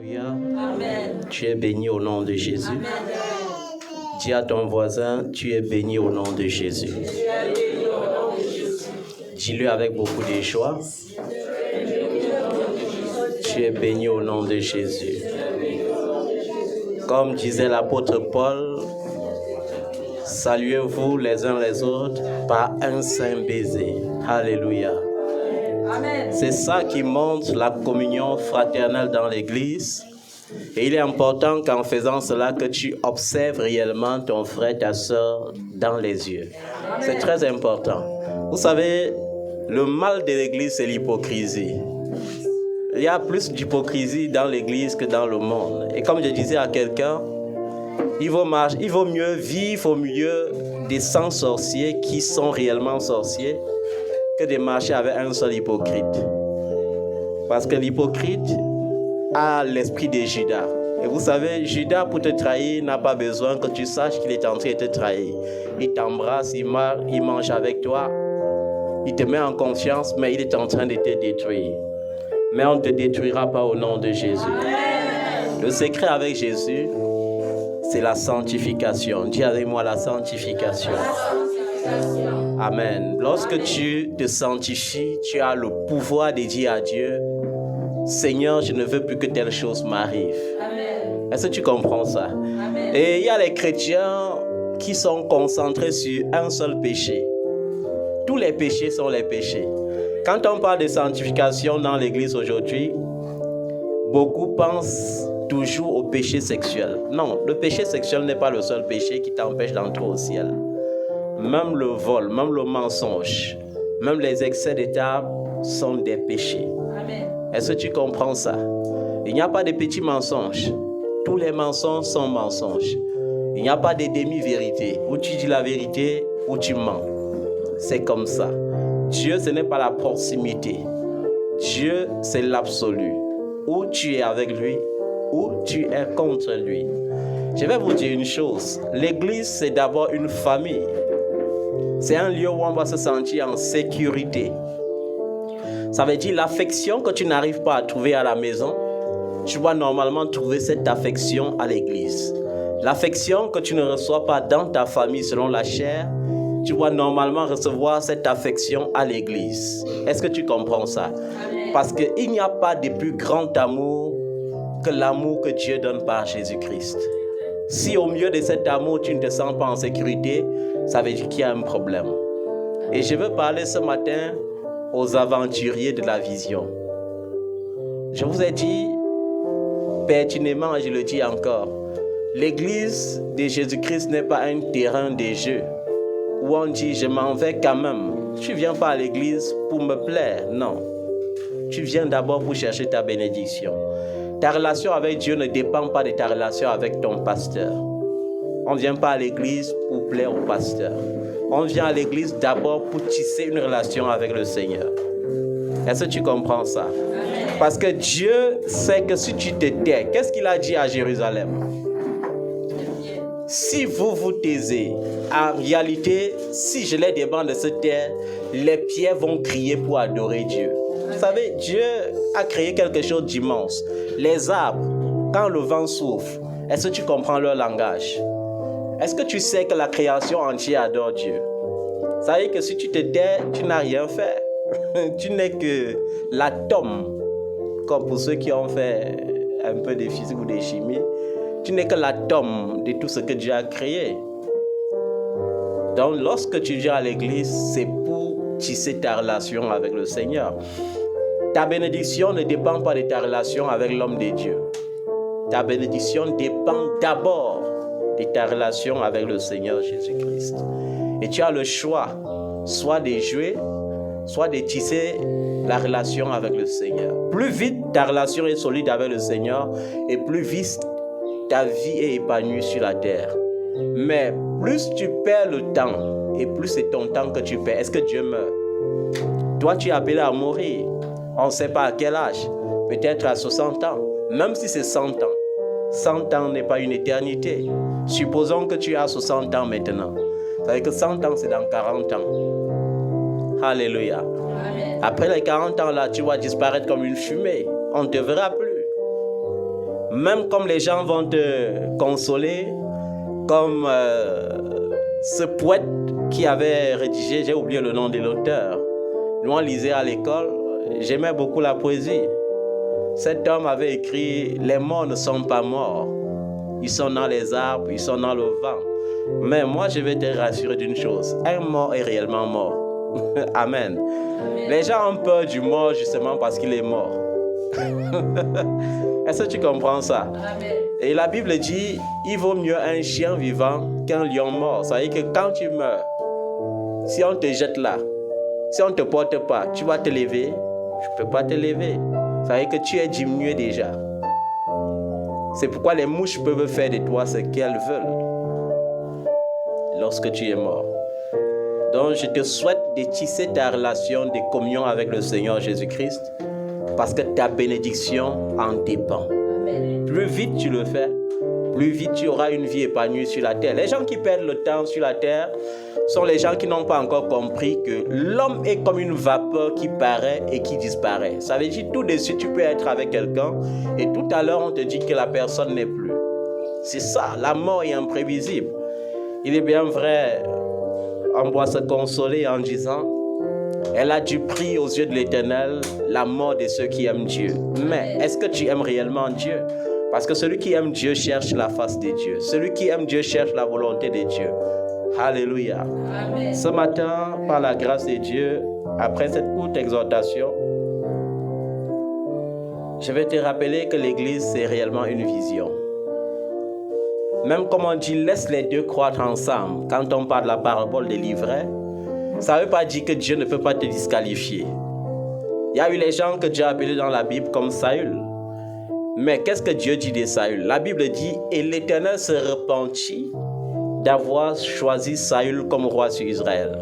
Amen. Tu es béni au nom de Jésus. Amen. Dis à ton voisin, tu es béni au nom de Jésus. Dis-le avec beaucoup de joie. Tu es béni au nom de Jésus. Comme disait l'apôtre Paul, saluez-vous les uns les autres par un saint baiser. Alléluia. Amen. C'est ça qui montre la communion fraternelle dans l'Église. Et il est important qu'en faisant cela, que tu observes réellement ton frère, ta soeur dans les yeux. Amen. C'est très important. Vous savez, le mal de l'Église, c'est l'hypocrisie. Il y a plus d'hypocrisie dans l'Église que dans le monde. Et comme je disais à quelqu'un, il vaut mieux vivre au milieu des 100 sorciers qui sont réellement sorciers que de marcher avec un seul hypocrite. Parce que l'hypocrite a l'esprit de Judas. Et vous savez, Judas, pour te trahir, n'a pas besoin que tu saches qu'il est en train de te trahir. Il t'embrasse, il mange avec toi, il te met en confiance, mais il est en train de te détruire. Mais on ne te détruira pas au nom de Jésus. Amen. Le secret avec Jésus, c'est la sanctification. Dis avec moi la sanctification. Amen. Lorsque tu te sanctifies, tu as le pouvoir de dire à Dieu, Seigneur, je ne veux plus que telle chose m'arrive. Amen. Est-ce que tu comprends ça? Amen. Et il y a les chrétiens qui sont concentrés sur un seul péché. Tous les péchés sont les péchés. Quand on parle de sanctification dans l'Église aujourd'hui, beaucoup pensent toujours au péché sexuel. Non, le péché sexuel n'est pas le seul péché qui t'empêche d'entrer au ciel. Même le vol, même le mensonge, même les excès d'état sont des péchés. Amen. Est-ce que tu comprends ça? Il n'y a pas de petits mensonges. Tous les mensonges sont mensonges. Il n'y a pas de demi-vérité. Ou tu dis la vérité, ou tu mens. C'est comme ça. Dieu, ce n'est pas la proximité. Dieu, c'est l'absolu. Ou tu es avec lui, ou tu es contre lui. Je vais vous dire une chose. L'Église, c'est d'abord une famille. C'est un lieu où on va se sentir en sécurité. Ça veut dire l'affection que tu n'arrives pas à trouver à la maison, tu vas normalement trouver cette affection à l'église. L'affection que tu ne reçois pas dans ta famille selon la chair, tu vas normalement recevoir cette affection à l'église. Est-ce que tu comprends ça? Parce qu'il n'y a pas de plus grand amour que l'amour que Dieu donne par Jésus-Christ. Si au milieu de cet amour, tu ne te sens pas en sécurité, ça veut dire qu'il y a un problème. Et je veux parler ce matin aux aventuriers de la vision. Je vous ai dit pertinemment, et je le dis encore, l'église de Jésus-Christ n'est pas un terrain de jeu où on dit je m'en vais quand même. Tu ne viens pas à l'église pour me plaire, non. Tu viens d'abord pour chercher ta bénédiction. Ta relation avec Dieu ne dépend pas de ta relation avec ton pasteur. On ne vient pas à l'église pour plaire au pasteur. On vient à l'église d'abord pour tisser une relation avec le Seigneur. Est-ce que tu comprends ça? Parce que Dieu sait que si tu te tais, qu'est-ce qu'il a dit à Jérusalem? Si vous vous taisez, en réalité, si je les demande de se taire, les pierres vont crier pour adorer Dieu. Vous savez, Dieu a créé quelque chose d'immense. Les arbres, quand le vent souffle, est-ce que tu comprends leur langage? Est-ce que tu sais que la création entière adore Dieu? Ça veut dire que si tu te tais, tu n'as rien fait. Tu n'es que l'atome, comme pour ceux qui ont fait un peu de physique ou de chimie. Tu n'es que l'atome de tout ce que Dieu a créé. Donc, lorsque tu viens à l'église, c'est pour tisser ta relation avec le Seigneur. Ta bénédiction ne dépend pas de ta relation avec l'homme de Dieu. Ta bénédiction dépend d'abord de ta relation avec le Seigneur Jésus-Christ. Et tu as le choix, soit de jouer, soit de tisser la relation avec le Seigneur. Plus vite ta relation est solide avec le Seigneur, et plus vite ta vie est épanouie sur la terre. Mais plus tu perds le temps, et plus c'est ton temps que tu perds. Est-ce que Dieu meurt? Toi, tu es appelé à mourir. On ne sait pas à quel âge. Peut-être à 60 ans. Même si c'est 100 ans. 100 ans n'est pas une éternité. Supposons que tu as 60 ans maintenant. Ça veut dire que 100 ans, c'est dans 40 ans. Alléluia. Amen. Après les 40 ans là, tu vas disparaître comme une fumée. On ne te verra plus. Même comme les gens vont te consoler, comme ce poète qui avait rédigé, j'ai oublié le nom de l'auteur. Nous on lisait à l'école, j'aimais beaucoup la poésie. Cet homme avait écrit « Les morts ne sont pas morts. Ils sont dans les arbres, ils sont dans le vent. » Mais moi, je vais te rassurer d'une chose. Un mort est réellement mort. Amen. Amen. Les gens ont peur du mort justement parce qu'il est mort. Est-ce que tu comprends ça? Amen. Et la Bible dit, il vaut mieux un chien vivant qu'un lion mort. Ça veut dire que quand tu meurs, si on te jette là, si on ne te porte pas, tu vas te lever. Tu ne peux pas te lever. Ça veut dire que tu es diminué déjà. C'est pourquoi les mouches peuvent faire de toi ce qu'elles veulent lorsque tu es mort. Donc je te souhaite de tisser ta relation de communion avec le Seigneur Jésus-Christ parce que ta bénédiction en dépend. Amen. Plus vite tu le fais, plus vite tu auras une vie épanouie sur la terre. Les gens qui perdent le temps sur la terre sont les gens qui n'ont pas encore compris que l'homme est comme une vapeur qui paraît et qui disparaît. Ça veut dire tout de suite tu peux être avec quelqu'un et tout à l'heure on te dit que la personne n'est plus. C'est ça, la mort est imprévisible. Il est bien vrai, on doit se consoler en disant elle a du prix aux yeux de l'Éternel la mort de ceux qui aiment Dieu. Mais est-ce que tu aimes réellement Dieu? Parce que celui qui aime Dieu cherche la face de Dieu. Celui qui aime Dieu cherche la volonté de Dieu. Alléluia. Amen. Ce matin, par la grâce de Dieu, après cette courte exhortation, je vais te rappeler que l'Église, c'est réellement une vision. Même comme on dit, laisse les deux croître ensemble. Quand on parle de la parabole des livrets, ça ne veut pas dire que Dieu ne peut pas te disqualifier. Il y a eu les gens que Dieu a appelés dans la Bible comme Saül. Mais qu'est-ce que Dieu dit de Saül? La Bible dit, et l'Éternel se repentit d'avoir choisi Saül comme roi sur Israël.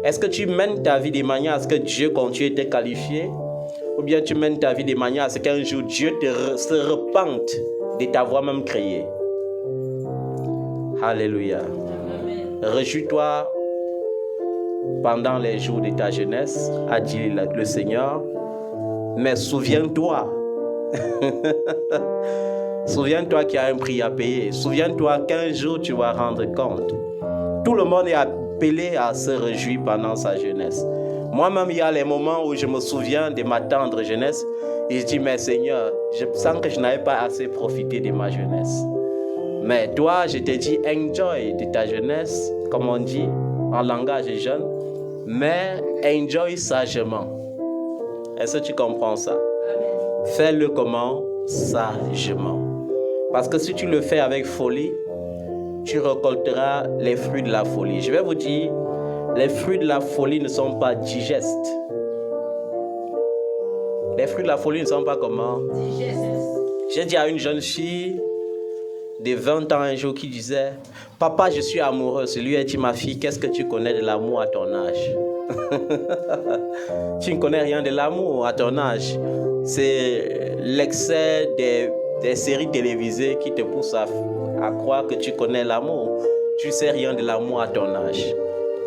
Est-ce que tu mènes ta vie de manière à ce que Dieu continue de te qualifier? Ou bien tu mènes ta vie de manière à ce qu'un jour Dieu se repente de t'avoir même créé? Alléluia. Réjouis-toi pendant les jours de ta jeunesse, a dit le Seigneur. Mais souviens-toi, souviens-toi qu'il y a un prix à payer. Souviens-toi qu'un jour tu vas rendre compte. Tout le monde est appelé à se réjouir pendant sa jeunesse. Moi-même, il y a les moments où je me souviens de ma tendre jeunesse et je dis, mais Seigneur, je sens que je n'avais pas assez profité de ma jeunesse. Mais toi, je te dis, enjoy de ta jeunesse, comme on dit en langage jeune, mais enjoy sagement. Est-ce que tu comprends ça? Amen. Fais-le comment? Sagement. Parce que si tu le fais avec folie, tu récolteras les fruits de la folie. Je vais vous dire, les fruits de la folie ne sont pas digestes. Les fruits de la folie ne sont pas comment? Digestes. J'ai dit à une jeune fille de 20 ans un jour qui disait, papa, je suis amoureuse. Je lui ai dit, ma fille, qu'est-ce que tu connais de l'amour à ton âge? Tu ne connais rien de l'amour à ton âge. C'est l'excès des séries télévisées qui te poussent à croire que tu connais l'amour. Tu ne sais rien de l'amour à ton âge.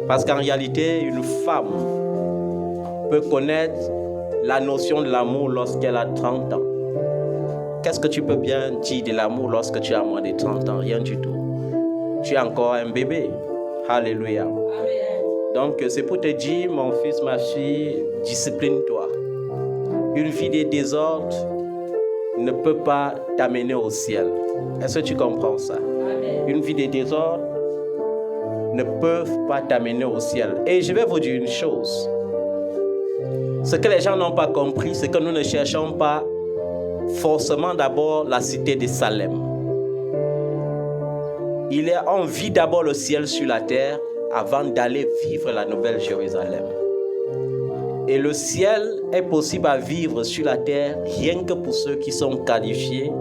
Parce qu'en réalité, une femme peut connaître la notion de l'amour lorsqu'elle a 30 ans. Qu'est-ce que tu peux bien dire de l'amour lorsque tu as moins de 30 ans? Rien du tout. Tu es encore un bébé. Alléluia. Amen. Donc, c'est pour te dire, mon fils, ma fille, discipline-toi. Une vie de désordre ne peut pas t'amener au ciel. Est-ce que tu comprends ça? Amen. Une vie de désordre ne peut pas t'amener au ciel. Et je vais vous dire une chose. Ce que les gens n'ont pas compris, c'est que nous ne cherchons pas forcément d'abord la cité de Salem. On vit d'abord le ciel sur la terre avant d'aller vivre la nouvelle Jérusalem. Et le ciel est possible à vivre sur la terre rien que pour ceux qui sont qualifiés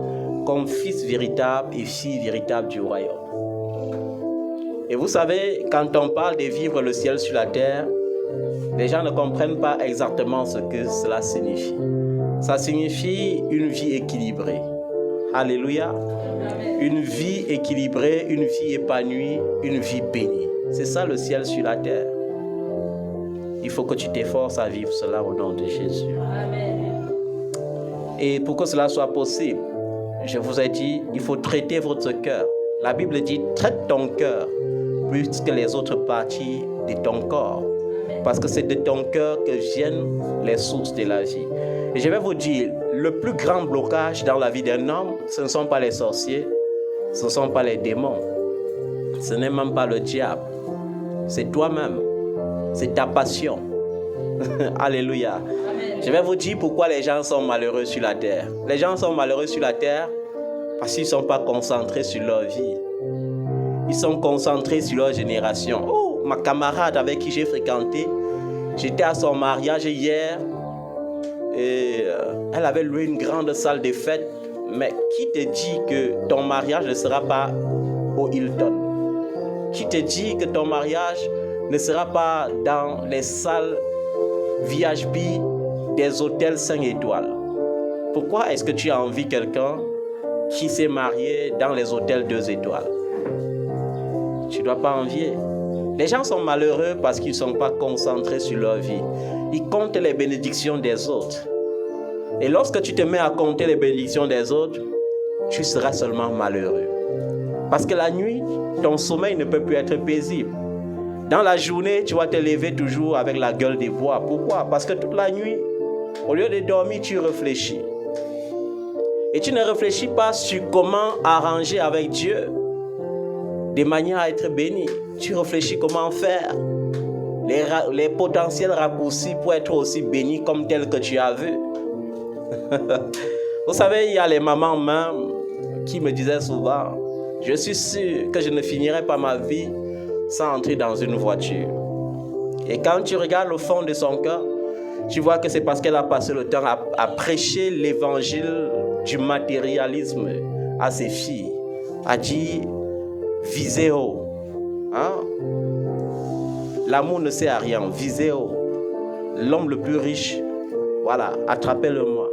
comme fils véritables et filles véritables du royaume. Et vous savez, quand on parle de vivre le ciel sur la terre, les gens ne comprennent pas exactement ce que cela signifie. Ça signifie une vie équilibrée. Alléluia. Une vie équilibrée, une vie épanouie, une vie bénie. C'est ça le ciel sur la terre. Il faut que tu t'efforces à vivre cela au nom de Jésus. Amen. Et pour que cela soit possible, je vous ai dit, il faut traiter votre cœur. La Bible dit, traite ton cœur plus que les autres parties de ton corps. Parce que c'est de ton cœur que viennent les sources de la vie. Et je vais vous dire, le plus grand blocage dans la vie d'un homme, ce ne sont pas les sorciers, ce ne sont pas les démons, ce n'est même pas le diable, c'est toi-même, c'est ta passion. Alléluia. Amen. Je vais vous dire pourquoi les gens sont malheureux sur la terre. Les gens sont malheureux sur la terre parce qu'ils ne sont pas concentrés sur leur vie. Ils sont concentrés sur leur génération. Oh, ma camarade avec qui j'ai fréquenté, j'étais à son mariage hier et elle avait loué une grande salle de fête. Mais qui te dit que ton mariage ne sera pas au Hilton? Qui te dit que ton mariage ne sera pas dans les salles VHB des hôtels 5 étoiles? Pourquoi est-ce que tu as envie de quelqu'un qui s'est marié dans les hôtels 2 étoiles? Tu ne dois pas envier. Les gens sont malheureux parce qu'ils ne sont pas concentrés sur leur vie. Ils comptent les bénédictions des autres. Et lorsque tu te mets à compter les bénédictions des autres, tu seras seulement malheureux. Parce que la nuit, ton sommeil ne peut plus être paisible. Dans la journée, tu vas te lever toujours avec la gueule de bois. Pourquoi? Parce que toute la nuit, au lieu de dormir, tu réfléchis. Et tu ne réfléchis pas sur comment arranger avec Dieu de manière à être béni. Tu réfléchis comment faire les potentiels raccourcis pour être aussi béni comme tel que tu as vu. Vous savez, il y a les mamans même qui me disaient souvent, je suis sûr que je ne finirai pas ma vie sans entrer dans une voiture. Et quand tu regardes le fond de son cœur, tu vois que c'est parce qu'elle a passé le temps à prêcher l'évangile du matérialisme à ses filles, à dire visez haut. Hein? L'amour ne sert à rien, visez haut. L'homme le plus riche, voilà, attrapez-le-moi.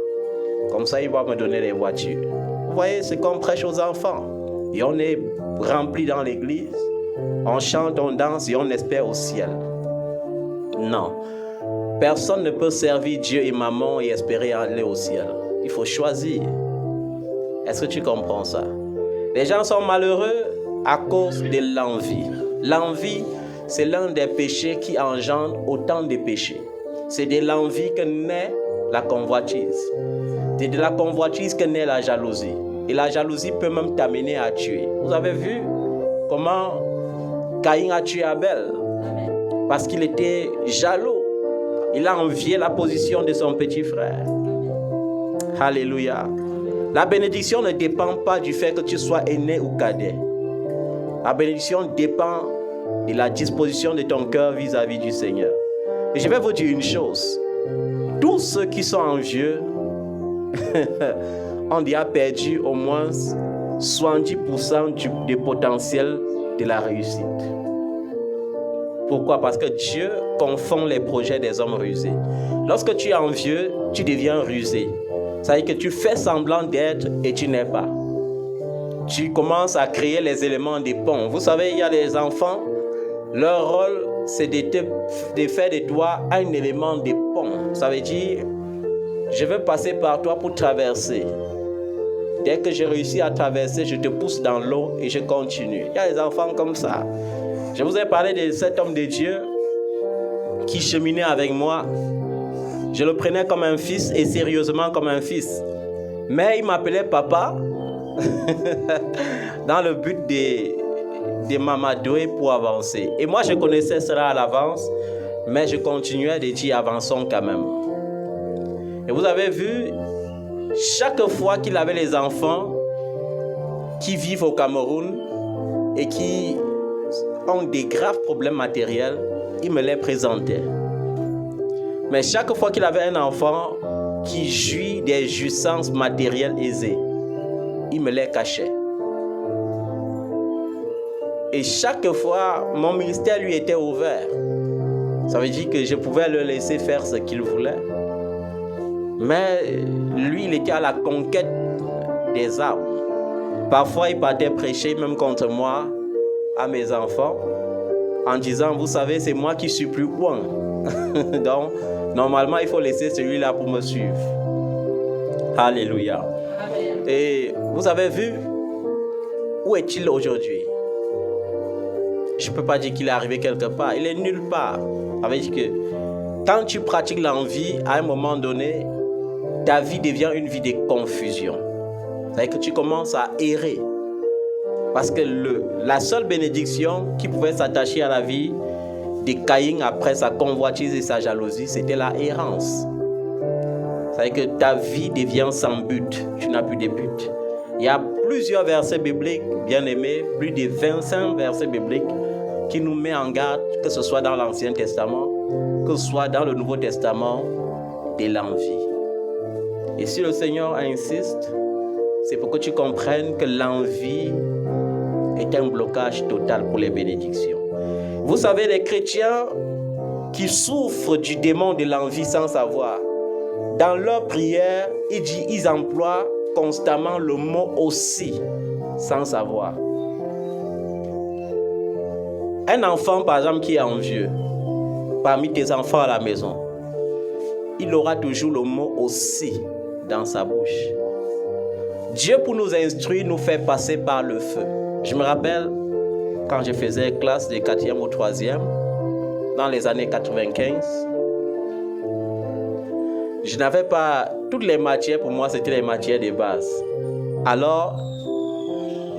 Comme ça, il va me donner les voitures. Vous voyez, c'est qu'on prêche aux enfants. Et on est rempli dans l'église. On chante, on danse et on espère au ciel. Non. Personne ne peut servir Dieu et maman et espérer aller au ciel. Il faut choisir. Est-ce que tu comprends ça? Les gens sont malheureux à cause de l'envie. L'envie, c'est l'un des péchés qui engendre autant de péchés. C'est de l'envie que naît la convoitise. C'est de la convoitise que naît la jalousie. Et la jalousie peut même t'amener à tuer. Vous avez vu comment Caïn a tué Abel? Parce qu'il était jaloux. Il a envié la position de son petit frère. Alléluia. La bénédiction ne dépend pas du fait que tu sois aîné ou cadet. La bénédiction dépend de la disposition de ton cœur vis-à-vis du Seigneur. Et je vais vous dire une chose. Tous ceux qui sont envieux ont déjà perdu au moins 70% du potentiel de la réussite. Pourquoi? Parce que Dieu confond les projets des hommes rusés. Lorsque tu es envieux, tu deviens rusé. Ça veut dire que tu fais semblant d'être et tu n'es pas. Tu commences à créer les éléments des ponts. Vous savez, il y a des enfants, leur rôle, c'est de faire de toi un élément de pont. Ça veut dire, je veux passer par toi pour traverser. Dès que j'ai réussi à traverser, je te pousse dans l'eau et je continue. Il y a des enfants comme ça. Je vous ai parlé de cet homme de Dieu qui cheminait avec moi. Je le prenais comme un fils et sérieusement comme un fils. Mais il m'appelait papa dans le but de m'amadouer pour avancer. Et moi, je connaissais cela à l'avance, mais je continuais de dire avançons quand même. Et vous avez vu, chaque fois qu'il avait les enfants qui vivent au Cameroun et qui ont des graves problèmes matériels, il me les présentait. Mais chaque fois qu'il avait un enfant qui jouit des jouissances matérielles aisées, il me les cachait. Et chaque fois, mon ministère lui était ouvert. Ça veut dire que je pouvais le laisser faire ce qu'il voulait. Mais lui, il était à la conquête des âmes. Parfois, il partait prêcher même contre moi, à mes enfants, en disant, vous savez, c'est moi qui suis plus loin. Donc, normalement, il faut laisser celui-là pour me suivre. Alléluia. Amen. Et vous avez vu, où est-il aujourd'hui? Je ne peux pas dire qu'il est arrivé quelque part. Il est nulle part. Ça veut dire que quand tu pratiques l'envie, à un moment donné, ta vie devient une vie de confusion. C'est-à-dire que tu commences à errer. Parce que la seule bénédiction qui pouvait s'attacher à la vie de Caïn après sa convoitise et sa jalousie, c'était la errance. C'est-à-dire que ta vie devient sans but. Tu n'as plus de but. Il y a plusieurs versets bibliques, bien aimés, plus de 25 versets bibliques qui nous mettent en garde, que ce soit dans l'Ancien Testament, que ce soit dans le Nouveau Testament, de l'envie. Et si le Seigneur insiste, c'est pour que tu comprennes que l'envie est un blocage total pour les bénédictions. Vous savez, les chrétiens qui souffrent du démon de l'envie sans savoir, dans leur prière, ils emploient constamment le mot aussi, sans savoir. Un enfant, par exemple, qui est envieux, parmi tes enfants à la maison, il aura toujours le mot aussi dans sa bouche. Dieu, pour nous instruire, nous fait passer par le feu. Je me rappelle, quand je faisais classe de 4e ou 3e, dans les années 95, je n'avais pas... Toutes les matières, pour moi, c'était les matières de base. Alors,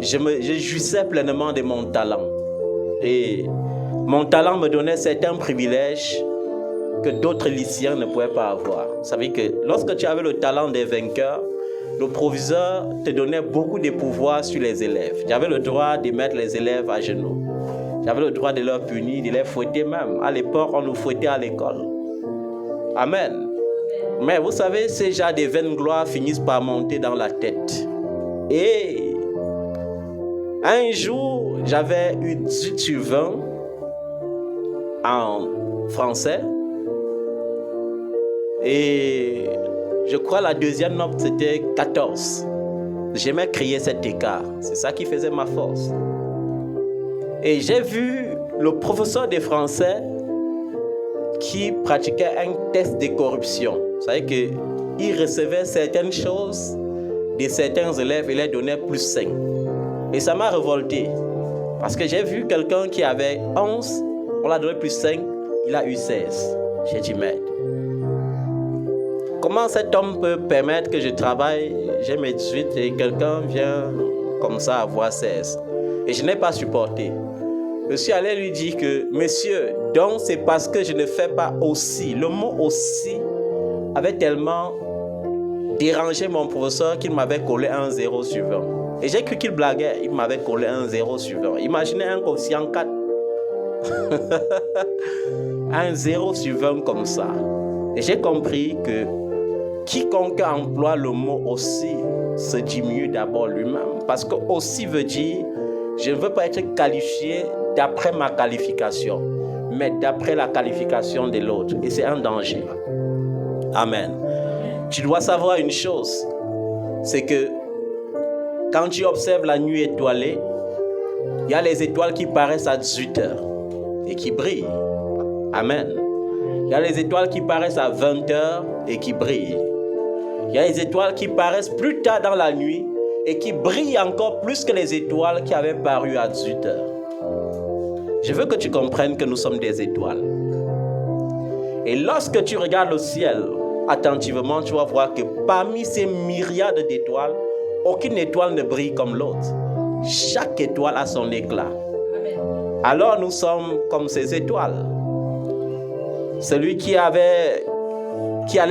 je jouissais pleinement de mon talent. Et mon talent me donnait certains privilèges que d'autres lycéens ne pouvaient pas avoir. Vous savez que lorsque tu avais le talent des vainqueurs, le proviseur te donnait beaucoup de pouvoirs sur les élèves. Tu avais le droit de mettre les élèves à genoux. Tu avais le droit de leur punir, de les fouetter même. À l'époque, on nous fouettait à l'école. Amen. Mais vous savez, ces genres de vaines gloires finissent par monter dans la tête. Et un jour, j'avais eu 18 sur 20 en français. Et je crois la deuxième note, c'était 14. J'aimais crier cet écart. C'est ça qui faisait ma force. Et j'ai vu le professeur de français qui pratiquait un test de corruption. Vous savez qu'il recevait certaines choses de certains élèves et les donnait plus 5. Et ça m'a révolté. Parce que j'ai vu quelqu'un qui avait 11, on l'a donné plus 5, il a eu 16. J'ai dit, merde. Comment cet homme peut permettre que je travaille, j'ai mes 18 et quelqu'un vient comme ça avoir 16? Et je n'ai pas supporté. Je suis allé lui dire que, monsieur, donc c'est parce que je ne fais pas aussi. Le mot aussi avait tellement dérangé mon professeur qu'il m'avait collé un 0 sur 20. Et j'ai cru qu'il blaguait, il m'avait collé un 0 sur 20. Imaginez un quotient 4. Un 0 sur 20 comme ça. Et j'ai compris que quiconque emploie le mot aussi se diminue d'abord lui-même. Parce que aussi veut dire, je ne veux pas être qualifié d'après ma qualification, mais d'après la qualification de l'autre. Et c'est un danger. Amen. Tu dois savoir une chose, c'est que quand tu observes la nuit étoilée, il y a les étoiles qui paraissent à 18 heures et qui brillent. Amen. Il y a les étoiles qui paraissent à 20 heures et qui brillent. Il y a les étoiles qui paraissent plus tard dans la nuit et qui brillent encore plus que les étoiles qui avaient paru à 18 heures. Je veux que tu comprennes que nous sommes des étoiles. Et lorsque tu regardes le ciel attentivement, tu vas voir que parmi ces myriades d'étoiles, aucune étoile ne brille comme l'autre. Chaque étoile a son éclat. Alors nous sommes comme ces étoiles. Celui qui allait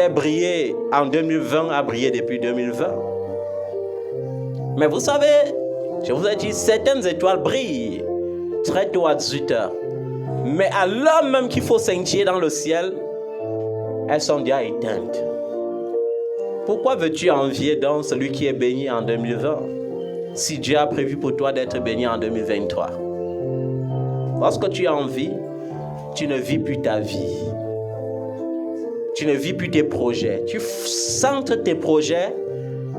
briller en 2020 a brillé depuis 2020. Mais vous savez, je vous ai dit, certaines étoiles brillent très tôt à 18 heures. Mais à l'heure même qu'il faut scintiller dans le ciel, elles sont déjà éteintes. Pourquoi veux-tu envier donc celui qui est béni en 2020 si Dieu a prévu pour toi d'être béni en 2023? Lorsque tu as envie, tu ne vis plus ta vie. Tu ne vis plus tes projets. Tu centres tes projets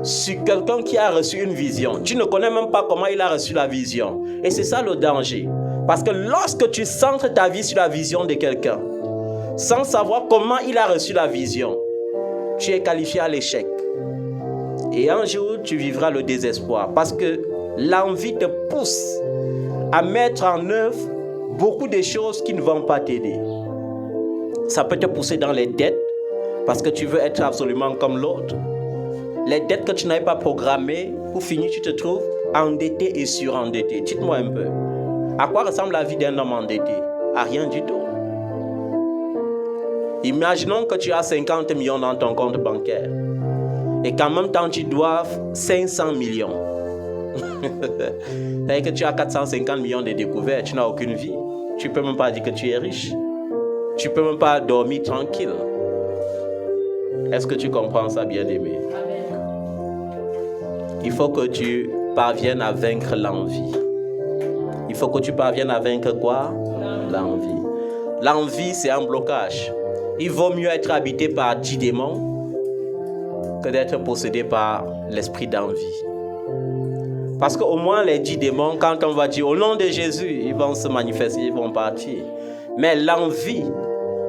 sur quelqu'un qui a reçu une vision. Tu ne connais même pas comment il a reçu la vision. Et c'est ça le danger. Parce que lorsque tu centres ta vie sur la vision de quelqu'un, sans savoir comment il a reçu la vision, tu es qualifié à l'échec. Et un jour, tu vivras le désespoir parce que l'envie te pousse à mettre en œuvre beaucoup de choses qui ne vont pas t'aider. Ça peut te pousser dans les dettes parce que tu veux être absolument comme l'autre. Les dettes que tu n'avais pas programmées, pour finir, tu te trouves endetté et surendetté. Dites-moi un peu, à quoi ressemble la vie d'un homme endetté? À rien du tout. Imaginons que tu as 50 millions dans ton compte bancaire et qu'en même temps tu dois 500 millions. C'est-à-dire que tu as 450 millions de découvertes, tu n'as aucune vie. Tu ne peux même pas dire que tu es riche. Tu ne peux même pas dormir tranquille. Est-ce que tu comprends ça, bien-aimé? Il faut que tu parviennes à vaincre l'envie. Il faut que tu parviennes à vaincre quoi? L'envie. L'envie, c'est un blocage. Il vaut mieux être habité par 10 démons que d'être possédé par l'esprit d'envie. Parce qu'au moins les 10 démons, quand on va dire au nom de Jésus, ils vont se manifester, ils vont partir. Mais l'envie,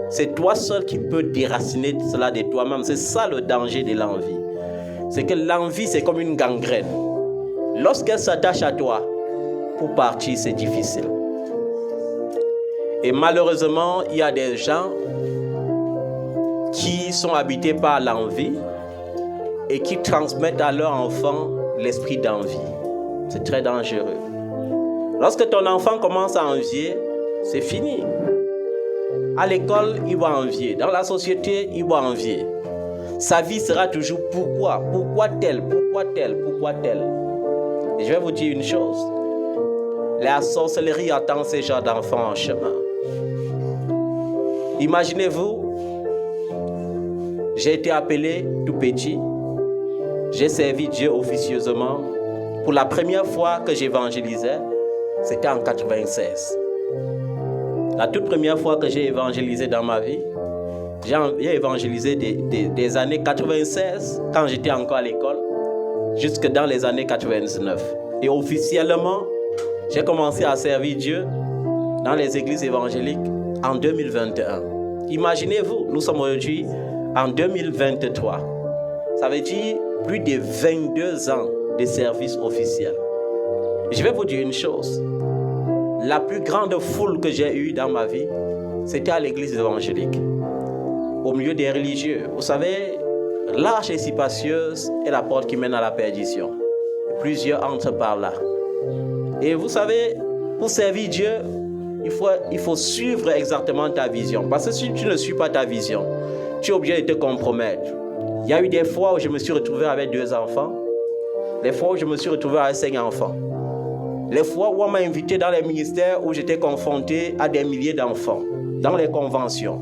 c'est toi seul qui peux déraciner cela de toi-même. C'est ça le danger de l'envie. C'est que l'envie, c'est comme une gangrène. Lorsqu'elle s'attache à toi, pour partir, c'est difficile. Et malheureusement, il y a des gens qui sont habités par l'envie et qui transmettent à leur enfant l'esprit d'envie. C'est très dangereux. Lorsque ton enfant commence à envier, c'est fini. À l'école, il va envier. Dans la société, il va envier. Sa vie sera toujours pourquoi? Pourquoi tel? Pourquoi tel? Pourquoi tel? Et je vais vous dire une chose. La sorcellerie attend ces genres d'enfants en chemin. Imaginez-vous, j'ai été appelé tout petit. J'ai servi Dieu officieusement. Pour la première fois que j'évangélisais, c'était en 96. La toute première fois que j'ai évangélisé dans ma vie, j'ai évangélisé des années 96, quand j'étais encore à l'école, jusque dans les années 99. Et officiellement, j'ai commencé à servir Dieu dans les églises évangéliques en 2021. Imaginez-vous, nous sommes aujourd'hui en 2023. Ça veut dire plus de 22 ans de service officiel. Je vais vous dire une chose. La plus grande foule que j'ai eue dans ma vie, c'était à l'église évangélique, au milieu des religieux. Vous savez, large et si spacieuse est la porte qui mène à la perdition. Plusieurs entrent par là. Et vous savez, pour servir Dieu, il faut suivre exactement ta vision. Parce que si tu ne suis pas ta vision, tu es obligé de te compromettre. Il y a eu des fois où je me suis retrouvé avec 2 enfants, des fois où je me suis retrouvé avec 5 enfants. Les fois où on m'a invité dans les ministères où j'étais confronté à des milliers d'enfants, dans les conventions.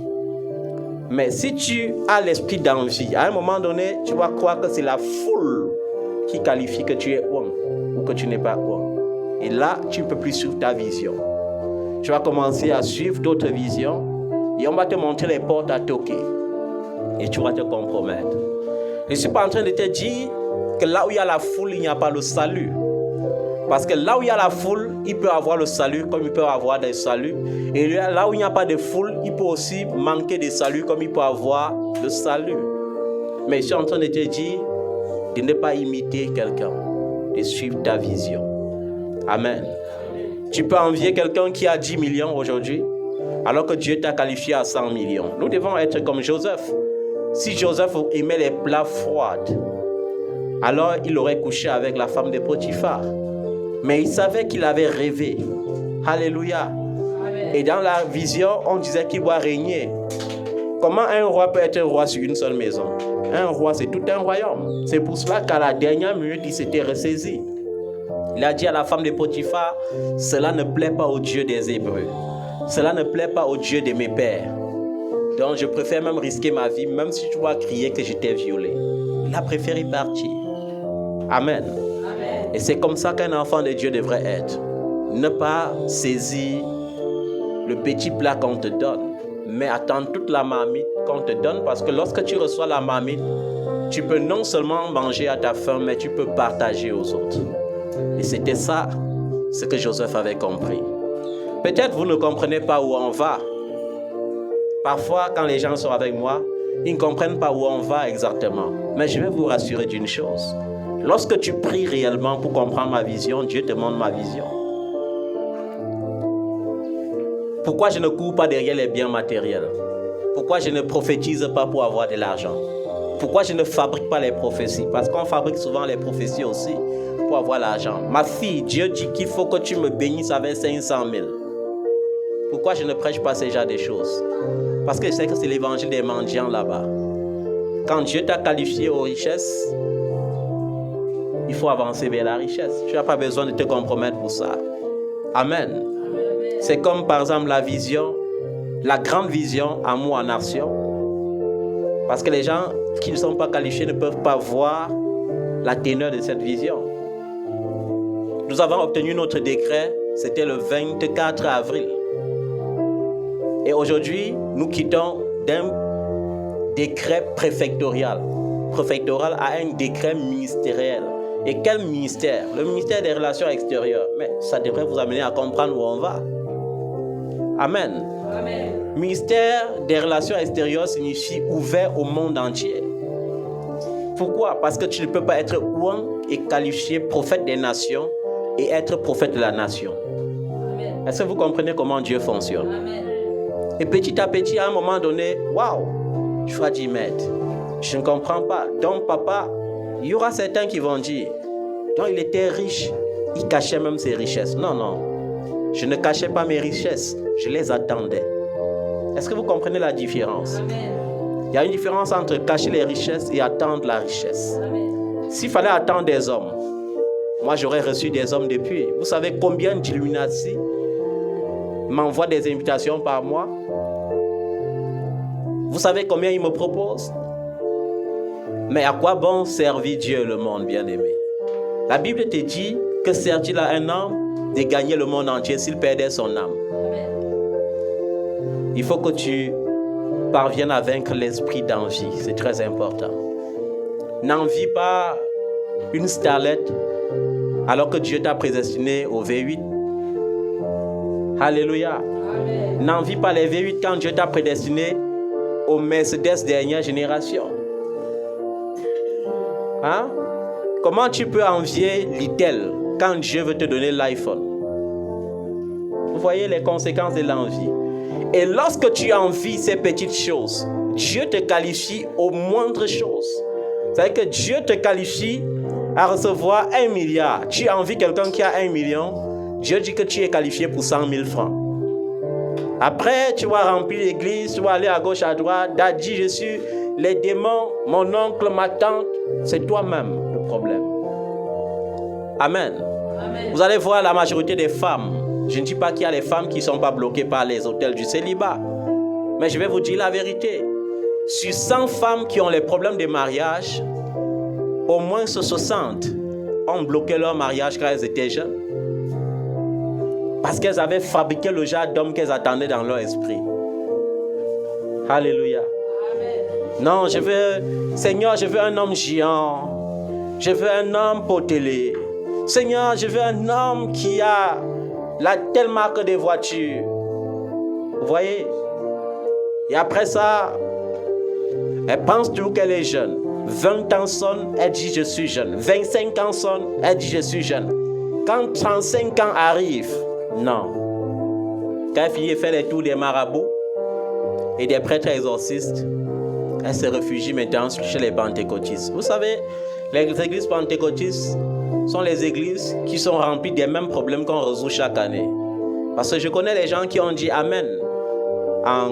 Mais si tu as l'esprit d'envie, à un moment donné, tu vas croire que c'est la foule qui qualifie que tu es homme ou que tu n'es pas homme. Et là, tu ne peux plus suivre ta vision. Tu vas commencer à suivre d'autres visions et on va te montrer les portes à toquer. Et tu vas te compromettre. Je ne suis pas en train de te dire que là où il y a la foule, il n'y a pas le salut. Parce que là où il y a la foule, il peut avoir le salut comme il peut avoir des saluts. Et là où il n'y a pas de foule, il peut aussi manquer de salut comme il peut avoir le salut. Mais je suis en train de te dire de ne pas imiter quelqu'un, de suivre ta vision. Amen. Tu peux envier quelqu'un qui a 10 millions aujourd'hui, alors que Dieu t'a qualifié à 100 millions. Nous devons être comme Joseph. Si Joseph aimait les plats froids, alors il aurait couché avec la femme de Potiphar. Mais il savait qu'il avait rêvé. Alléluia. Et dans la vision, on disait qu'il va régner. Comment un roi peut être roi sur une seule maison? Un roi, c'est tout un royaume. C'est pour cela qu'à la dernière minute, il s'était ressaisi. Il a dit à la femme de Potiphar, « Cela ne plaît pas au Dieu des Hébreux. Cela ne plaît pas au Dieu de mes pères. Donc je préfère même risquer ma vie, même si tu vas crier que j'étais violé. » Il a préféré partir. Amen. Et c'est comme ça qu'un enfant de Dieu devrait être. Ne pas saisir le petit plat qu'on te donne, mais attendre toute la marmite qu'on te donne, parce que lorsque tu reçois la marmite, tu peux non seulement manger à ta faim, mais tu peux partager aux autres. Et c'était ça, ce que Joseph avait compris. Peut-être vous ne comprenez pas où on va. Parfois, quand les gens sont avec moi, ils ne comprennent pas où on va exactement. Mais je vais vous rassurer d'une chose. Lorsque tu pries réellement pour comprendre ma vision, Dieu te montre ma vision. Pourquoi je ne cours pas derrière les biens matériels? Pourquoi je ne prophétise pas pour avoir de l'argent? Pourquoi je ne fabrique pas les prophéties? Parce qu'on fabrique souvent les prophéties aussi pour avoir l'argent. Ma fille, Dieu dit qu'il faut que tu me bénisses avec 500 000. Pourquoi je ne prêche pas ce genre de choses? Parce que je sais que c'est l'évangile des mendiants là-bas. Quand Dieu t'a qualifié aux richesses, il faut avancer vers la richesse. Tu n'as pas besoin de te compromettre pour ça. Amen. C'est comme par exemple la vision, la grande vision, amour en action. Parce que les gens qui ne sont pas qualifiés ne peuvent pas voir la teneur de cette vision. Nous avons obtenu notre décret, c'était le 24 avril. Et aujourd'hui, nous quittons d'un décret préfectoral à un décret ministériel. Et quel ministère? Le ministère des Relations extérieures. Mais ça devrait vous amener à comprendre où on va. Amen. Amen. Ministère des Relations extérieures signifie ouvert au monde entier. Pourquoi? Parce que tu ne peux pas être ouin et qualifié prophète des nations et être prophète de la nation. Amen. Est-ce que vous comprenez comment Dieu fonctionne? Amen. Et petit à petit, à un moment donné, waouh, tu vas dire, maître, je ne comprends pas. Donc, papa, il y aura certains qui vont dire, donc il était riche, il cachait même ses richesses. Non, non, je ne cachais pas mes richesses, je les attendais. Est-ce que vous comprenez la différence? Amen. Il y a une différence entre cacher les richesses et attendre la richesse. Amen. S'il fallait attendre des hommes, moi j'aurais reçu des hommes depuis. Vous savez combien d'Illuminati m'envoient des invitations par mois? Vous savez combien ils me proposent? Mais à quoi bon servir Dieu, le monde bien-aimé? La Bible te dit que sert-il à un homme de gagner le monde entier s'il perdait son âme? Amen. Il faut que tu parviennes à vaincre l'esprit d'envie. C'est très important. N'envie pas une starlette alors que Dieu t'a prédestiné au V8. Alléluia. Amen. N'envie pas les V8 quand Dieu t'a prédestiné au Mercedes dernière génération. Hein? Comment tu peux envier l'Itel quand Dieu veut te donner l'iPhone? Vous voyez les conséquences de l'envie. Et lorsque tu envies ces petites choses, Dieu te qualifie aux moindres choses. C'est-à-dire que Dieu te qualifie à recevoir 1 milliard. Tu envies quelqu'un qui a 1 million, Dieu dit que tu es qualifié pour 100 000 francs. Après, tu vas remplir l'église, tu vas aller à gauche, à droite. Daddy, je suis les démons, mon oncle, ma tante. C'est toi-même le problème. Amen. Amen. Vous allez voir la majorité des femmes. Je ne dis pas qu'il y a les femmes qui ne sont pas bloquées par les hôtels du célibat. Mais je vais vous dire la vérité. Sur 100 femmes qui ont les problèmes de mariage, au moins 60 ont bloqué leur mariage quand elles étaient jeunes. Parce qu'elles avaient fabriqué le genre d'homme qu'elles attendaient dans leur esprit. Alléluia. Amen. Non, Seigneur, je veux un homme géant. Je veux un homme potelé. Seigneur, je veux un homme qui a la telle marque de voiture. Vous voyez? Et après ça, elle pense toujours qu'elle est jeune. 20 ans sonne, elle dit je suis jeune. 25 ans sonne, elle dit je suis jeune. Quand 35 ans arrivent, non. Quand elle finit de faire les tours des marabouts et des prêtres exorcistes, elle se réfugie maintenant chez les pentecôtistes. Vous savez, les églises pentecôtistes sont les églises qui sont remplies des mêmes problèmes qu'on résout chaque année. Parce que je connais les gens qui ont dit Amen en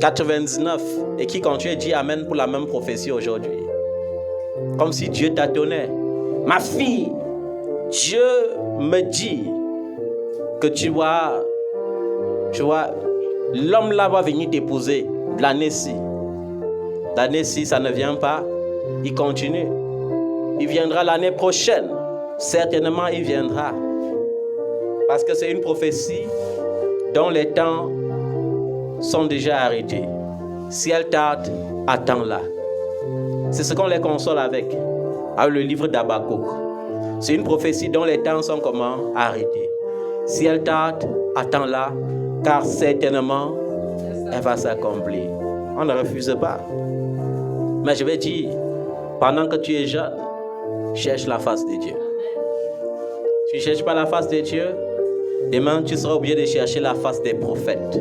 99 et qui continuent de dire Amen pour la même prophétie aujourd'hui. Comme si Dieu tâtonnait. Ma fille, Dieu me dit que tu vois, l'homme là va venir t'épouser l'année-ci. L'année-ci, ça ne vient pas, il continue. Il viendra l'année prochaine. Certainement, il viendra. Parce que c'est une prophétie dont les temps sont déjà arrêtés. Si elle tarde, attends-la. C'est ce qu'on les console avec le livre d'Habakkuk. C'est une prophétie dont les temps sont comment? Arrêtés. Si elle tarde, attends-la, car certainement, elle va s'accomplir. On ne refuse pas. Mais je vais dire, pendant que tu es jeune, cherche la face de Dieu. Tu ne cherches pas la face de Dieu, demain tu seras obligé de chercher la face des prophètes.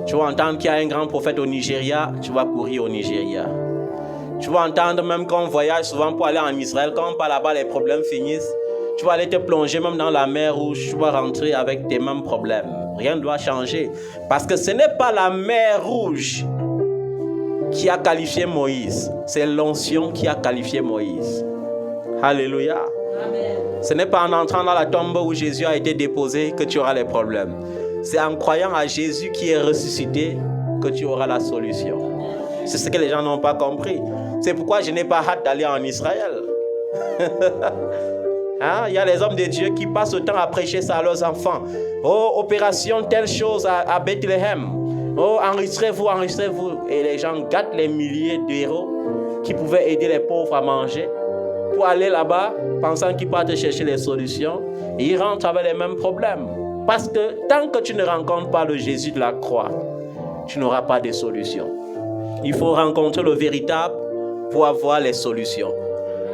Tu vas entendre qu'il y a un grand prophète au Nigeria, tu vas courir au Nigeria. Tu vas entendre même quand on voyage souvent pour aller en Israël, quand on part là-bas, les problèmes finissent. Tu vas aller te plonger même dans la mer Rouge, tu vas rentrer avec tes mêmes problèmes. Rien ne doit changer. Parce que ce n'est pas la mer Rouge qui a qualifié Moïse. C'est l'onction qui a qualifié Moïse. Alléluia. Amen. Ce n'est pas en entrant dans la tombe où Jésus a été déposé que tu auras les problèmes. C'est en croyant à Jésus qui est ressuscité que tu auras la solution. C'est ce que les gens n'ont pas compris. C'est pourquoi je n'ai pas hâte d'aller en Israël. Hein? Il y a les hommes de Dieu qui passent le temps à prêcher ça à leurs enfants. Oh, opération telle chose à Bethléem. Oh, enregistrez-vous. Et les gens gâtent les milliers d'euros qui pouvaient aider les pauvres à manger pour aller là-bas, pensant qu'ils partent chercher les solutions. Et ils rentrent avec les mêmes problèmes. Parce que tant que tu ne rencontres pas le Jésus de la croix, tu n'auras pas de solution. Il faut rencontrer le véritable pour avoir les solutions.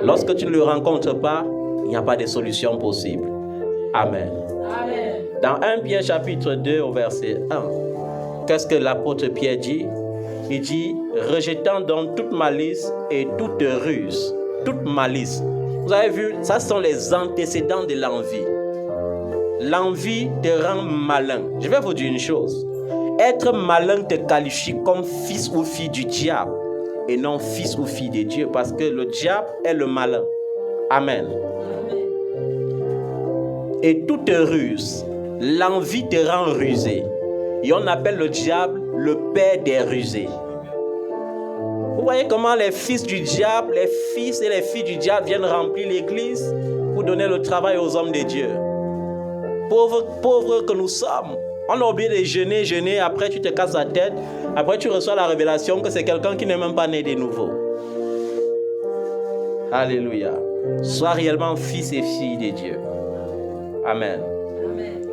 Lorsque tu ne le rencontres pas, il n'y a pas de solution possible. Amen. Amen. Dans 1 Pierre chapitre 2 au verset 1, qu'est-ce que l'apôtre Pierre dit? Il dit, rejetant donc toute malice et toute ruse. Toute malice. Vous avez vu, ça sont les antécédents de l'envie. L'envie te rend malin. Je vais vous dire une chose. Être malin te qualifie comme fils ou fille du diable et non fils ou fille de Dieu, parce que le diable est le malin. Amen. Et toute ruse, l'envie te rend rusé. Et on appelle le diable le père des rusés. Vous voyez comment les fils du diable, les fils et les filles du diable viennent remplir l'église pour donner le travail aux hommes de Dieu. Pauvres que nous sommes. On a oublié de jeûner, après tu te casses la tête, après tu reçois la révélation que c'est quelqu'un qui n'est même pas né de nouveau. Alléluia. Sois réellement fils et fille de Dieu. Amen. Amen.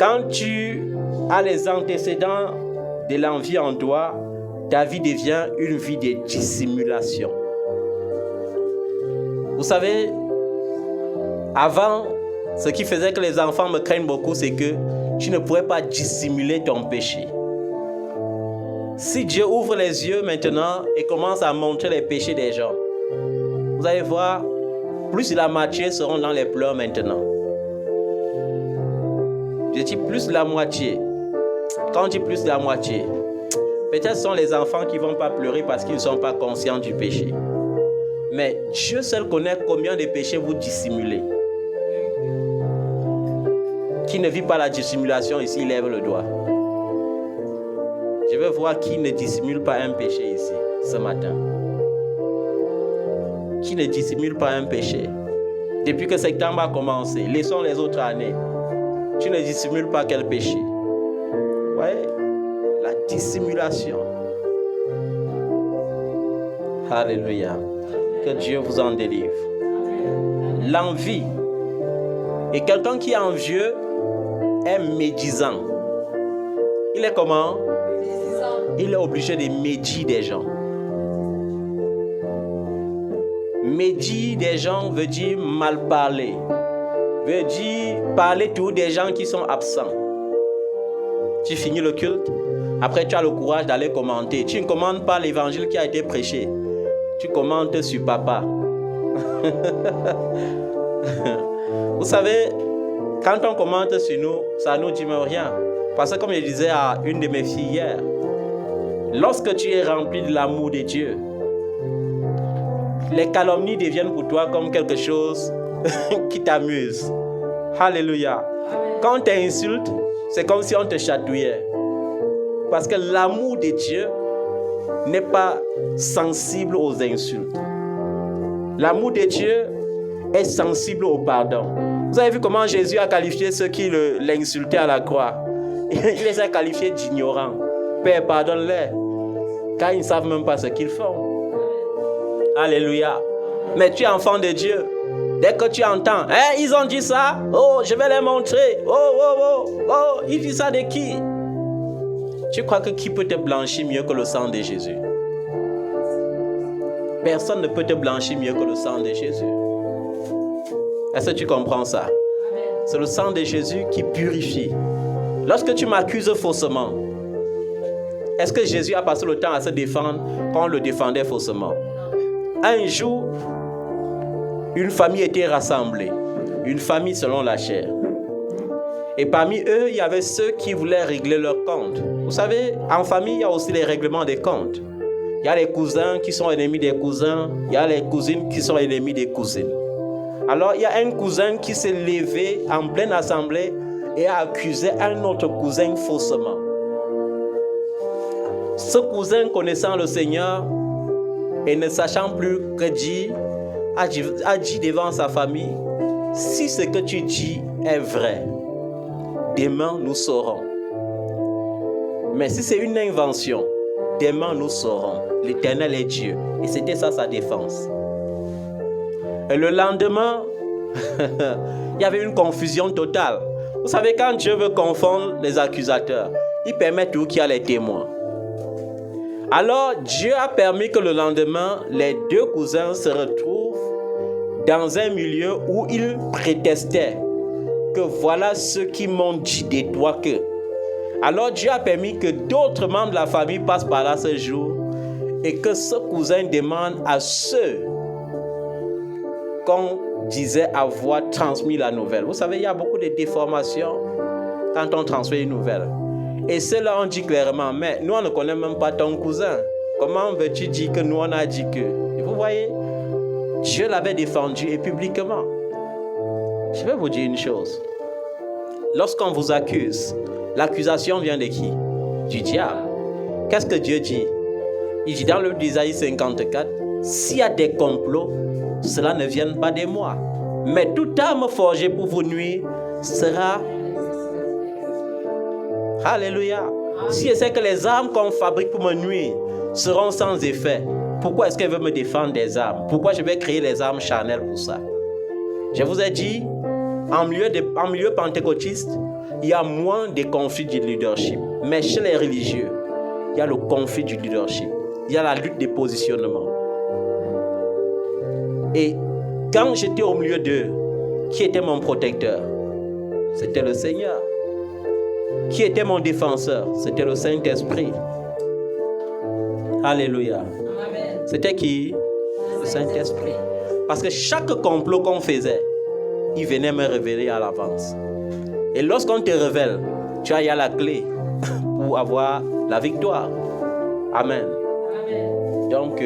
Quand tu as les antécédents de l'envie en toi, ta vie devient une vie de dissimulation. Vous savez, avant, ce qui faisait que les enfants me craignent beaucoup, c'est que tu ne pourrais pas dissimuler ton péché. Si Dieu ouvre les yeux maintenant et commence à montrer les péchés des gens, vous allez voir, plus de la moitié seront dans les pleurs maintenant. Je dis plus de la moitié. Quand on dit plus de la moitié, peut-être ce sont les enfants qui ne vont pas pleurer parce qu'ils ne sont pas conscients du péché. Mais Dieu seul connaît combien de péchés vous dissimulez. Qui ne vit pas la dissimulation ici, lève le doigt. Je veux voir qui ne dissimule pas un péché ici, ce matin. Qui ne dissimule pas un péché. Depuis que septembre a commencé, laissons les autres années. Tu ne dissimules pas quel péché. Vous voyez? La dissimulation. Alléluia. Que Dieu vous en délivre. L'envie. Et quelqu'un qui est envieux est médisant. Il est comment? Il est obligé de médire des gens. Médire des gens veut dire mal parler. Veut dire parler tout des gens qui sont absents. Tu finis le culte, après tu as le courage d'aller commenter. Tu ne commentes pas l'évangile qui a été prêché. Tu commentes sur papa. Vous savez, quand on commente sur nous, ça ne nous dit même rien. Parce que comme je disais à une de mes filles hier, lorsque tu es rempli de l'amour de Dieu, les calomnies deviennent pour toi comme quelque chose qui t'amuse. Alléluia. Quand on t'insulte, c'est comme si on te chatouillait. Parce que l'amour de Dieu n'est pas sensible aux insultes. L'amour de Dieu est sensible au pardon. Vous avez vu comment Jésus a qualifié ceux qui l'insultaient à la croix? Il les a qualifiés d'ignorants. Père, pardonne-les, car ils ne savent même pas ce qu'ils font. Alléluia. Mais tu es enfant de Dieu. Dès que tu entends, ils ont dit ça, oh, je vais les montrer. Oh, ils disent ça de qui? Tu crois que qui peut te blanchir mieux que le sang de Jésus? personne ne peut te blanchir mieux que le sang de Jésus. Est-ce que tu comprends ça? C'est le sang de Jésus qui purifie. Lorsque tu m'accuses faussement, est-ce que Jésus a passé le temps à se défendre quand on le défendait faussement? Un jour, une famille était rassemblée, une famille selon la chair. Et parmi eux, il y avait ceux qui voulaient régler leurs comptes. Vous savez, en famille, il y a aussi les règlements des comptes. Il y a les cousins qui sont ennemis des cousins, il y a les cousines qui sont ennemies des cousines. Alors, il y a un cousin qui s'est levé en pleine assemblée et a accusé un autre cousin faussement. Ce cousin, connaissant le Seigneur et ne sachant plus que dire, a dit devant sa famille, si ce que tu dis est vrai, demain nous saurons. Mais si c'est une invention, demain nous saurons. L'Éternel est Dieu. Et c'était ça sa défense. Et le lendemain, il y avait une confusion totale. Vous savez, quand Dieu veut confondre les accusateurs, il permet tout qu'il y a les témoins. Alors, Dieu a permis que le lendemain, les deux cousins se retrouvent dans un milieu où ils prétestaient que voilà ceux qui m'ont dit des doigts que. Alors, Dieu a permis que d'autres membres de la famille passent par là ce jour et que ce cousin demande à ceux qu'on disait avoir transmis la nouvelle. Vous savez, il y a beaucoup de déformations quand on transmet une nouvelle. Et ceux-là ont dit clairement, mais nous on ne connaît même pas ton cousin. Comment veux-tu dire que nous on a dit que? Et vous voyez, Dieu l'avait défendu et publiquement. Je vais vous dire une chose. Lorsqu'on vous accuse, l'accusation vient de qui? Du diable. Qu'est-ce que Dieu dit? Il dit dans le livre d'Isaïe 54, s'il y a des complots, cela ne vient pas de moi. Mais toute arme forgée pour vous nuire sera... Alléluia. Si je sais que les armes qu'on fabrique pour me nuire seront sans effet, pourquoi est-ce qu'elle veut me défendre des armes? Pourquoi je vais créer les armes charnelles pour ça? Je vous ai dit, en milieu pentecôtiste, il y a moins de conflits du leadership. Mais chez les religieux, il y a le conflit du leadership. Il y a la lutte des positionnements. Et quand j'étais au milieu d'eux, qui était mon protecteur? C'était le Seigneur. Qui était mon défenseur? C'était le Saint-Esprit. Alléluia. Amen. C'était qui? Le Saint-Esprit. Parce que chaque complot qu'on faisait, il venait me révéler à l'avance. Et lorsqu'on te révèle, tu as la clé pour avoir la victoire. Amen. Amen. Donc,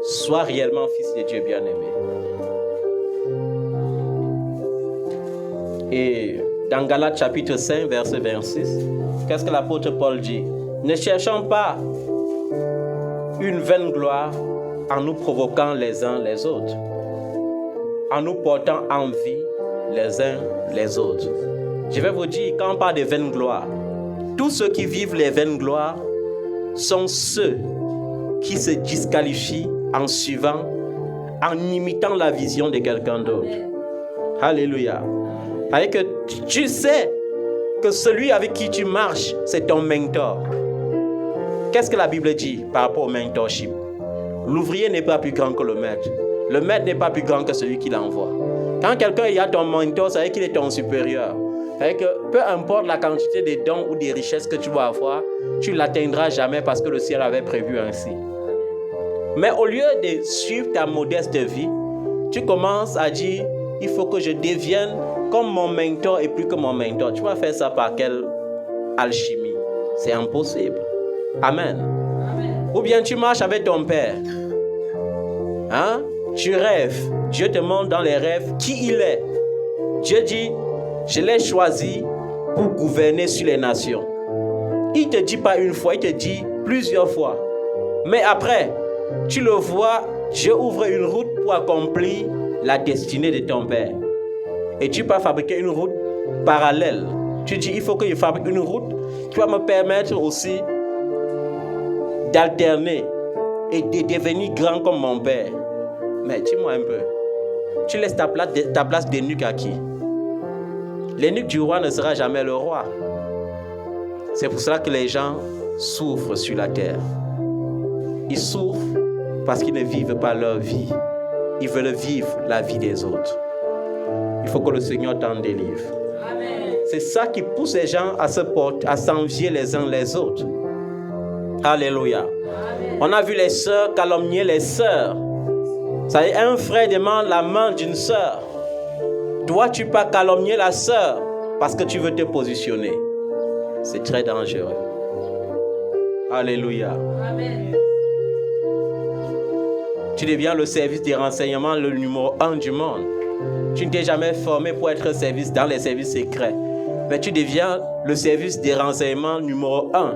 sois réellement fils de Dieu bien-aimé. Et dans Galates chapitre 5, verset 26, qu'est-ce que l'apôtre Paul dit? Ne cherchons pas une vaine gloire en nous provoquant les uns les autres, en nous portant envie les uns les autres. Je vais vous dire, quand on parle de vaine gloire, tous ceux qui vivent les vaines gloires sont ceux qui se disqualifient en suivant, en imitant la vision de quelqu'un d'autre. Alléluia. Avec que tu sais que celui avec qui tu marches, c'est ton mentor. Qu'est-ce que la Bible dit par rapport au mentorship? L'ouvrier n'est pas plus grand que le maître. Le maître n'est pas plus grand que celui qui l'envoie. Quand quelqu'un est à ton mentor, ça veut dire qu'il est ton supérieur. Ça veut dire que peu importe la quantité de dons ou des richesses que tu vas avoir, tu ne l'atteindras jamais parce que le ciel avait prévu ainsi. Mais au lieu de suivre ta modeste vie, tu commences à dire, il faut que je devienne comme mon mentor et plus que mon mentor. Tu vas faire ça par quelle alchimie? C'est impossible. Amen. Amen. Ou bien tu marches avec ton père. Hein? Tu rêves. Dieu te montre dans les rêves qui il est. Dieu dit, je l'ai choisi pour gouverner sur les nations. Il ne te dit pas une fois, il te dit plusieurs fois. Mais après, tu le vois, Dieu ouvre une route pour accomplir la destinée de ton père. Et tu peux fabriquer une route parallèle. Tu dis, il faut que je fabrique une route qui va me permettre aussi d'alterner et de devenir grand comme mon père. Mais dis-moi un peu, tu laisses ta place d'énuque à qui? L'énuque du roi ne sera jamais le roi. C'est pour cela que les gens souffrent sur la terre. Ils souffrent parce qu'ils ne vivent pas leur vie. Ils veulent vivre la vie des autres. Il faut que le Seigneur t'en délivre. Amen. C'est ça qui pousse les gens à s'envier les uns les autres. Alléluia. Amen. On a vu les sœurs calomnier les sœurs. Ça y est, un frère demande la main d'une sœur. Toi, tu peux calomnier la sœur parce que tu veux te positionner. C'est très dangereux. Alléluia. Amen. Tu deviens le service des renseignements, le numéro 1 du monde. Tu ne t'es jamais formé pour être dans les services secrets. Mais tu deviens le service des renseignements numéro 1.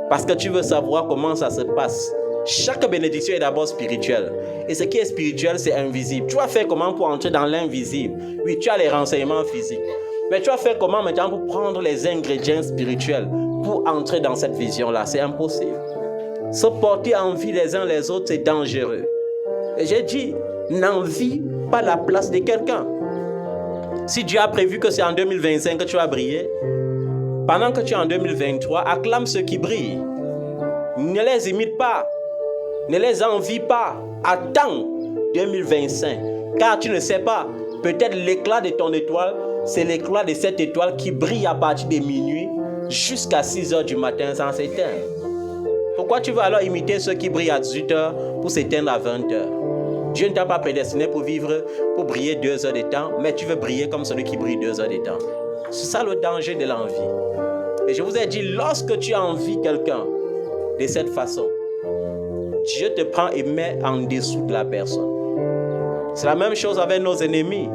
Parce que tu veux savoir comment ça se passe. Chaque bénédiction est d'abord spirituelle. Et ce qui est spirituel, c'est invisible. Tu vas faire comment pour entrer dans l'invisible? Oui, tu as les renseignements physiques. Mais tu vas faire comment maintenant pour prendre les ingrédients spirituels pour entrer dans cette vision-là? C'est impossible. Se porter envie les uns les autres, c'est dangereux. Et j'ai dit, n'envie pas la place de quelqu'un. Si Dieu a prévu que c'est en 2025 que tu vas briller, pendant que tu es en 2023, acclame ceux qui brillent. Ne les imite pas. Ne les envie pas. Attends 2025. Car tu ne sais pas, peut-être l'éclat de ton étoile, c'est l'éclat de cette étoile qui brille à partir de minuit jusqu'à 6 heures du matin sans s'éteindre. Pourquoi tu vas alors imiter ceux qui brillent à 18 heures pour s'éteindre à 20 heures? Dieu ne t'a pas prédestiné pour briller 2 heures de temps, mais tu veux briller comme celui qui brille 2 heures de temps. C'est ça le danger de l'envie. Et je vous ai dit, lorsque tu envies quelqu'un de cette façon, Dieu te prend et met en dessous de la personne. C'est la même chose avec nos ennemis.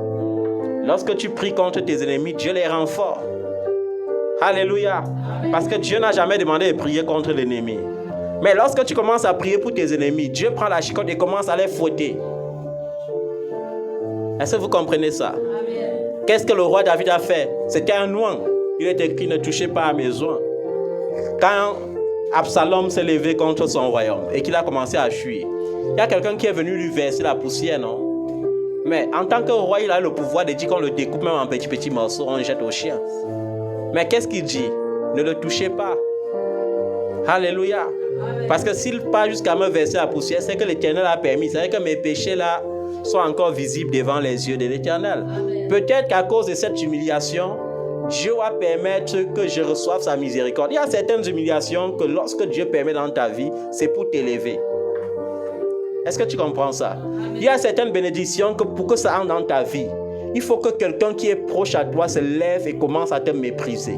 Lorsque tu pries contre tes ennemis, Dieu les rend forts. Alléluia. Parce que Dieu n'a jamais demandé de prier contre l'ennemi. Mais lorsque tu commences à prier pour tes ennemis, Dieu prend la chicotte et commence à les fouetter. Est-ce que vous comprenez ça? Amen. Qu'est-ce que le roi David a fait? C'était un ouin. Il est écrit, ne touchez pas à mes oins. Quand Absalom s'est levé contre son royaume et qu'il a commencé à fuir, il y a quelqu'un qui est venu lui verser la poussière, non? Mais en tant que roi, il a le pouvoir de dire qu'on le découpe même en petits morceaux, on le jette aux chiens. Mais qu'est-ce qu'il dit? Ne le touchez pas. Alléluia. Parce que s'il part jusqu'à me verser la poussière, c'est que l'Éternel a permis. C'est que mes péchés là sont encore visibles devant les yeux de l'Éternel. Peut-être qu'à cause de cette humiliation, Dieu va permettre que je reçoive sa miséricorde. Il y a certaines humiliations que lorsque Dieu permet dans ta vie, c'est pour t'élever. Est-ce que tu comprends ça? Il y a certaines bénédictions que pour que ça entre dans ta vie, il faut que quelqu'un qui est proche à toi se lève et commence à te mépriser.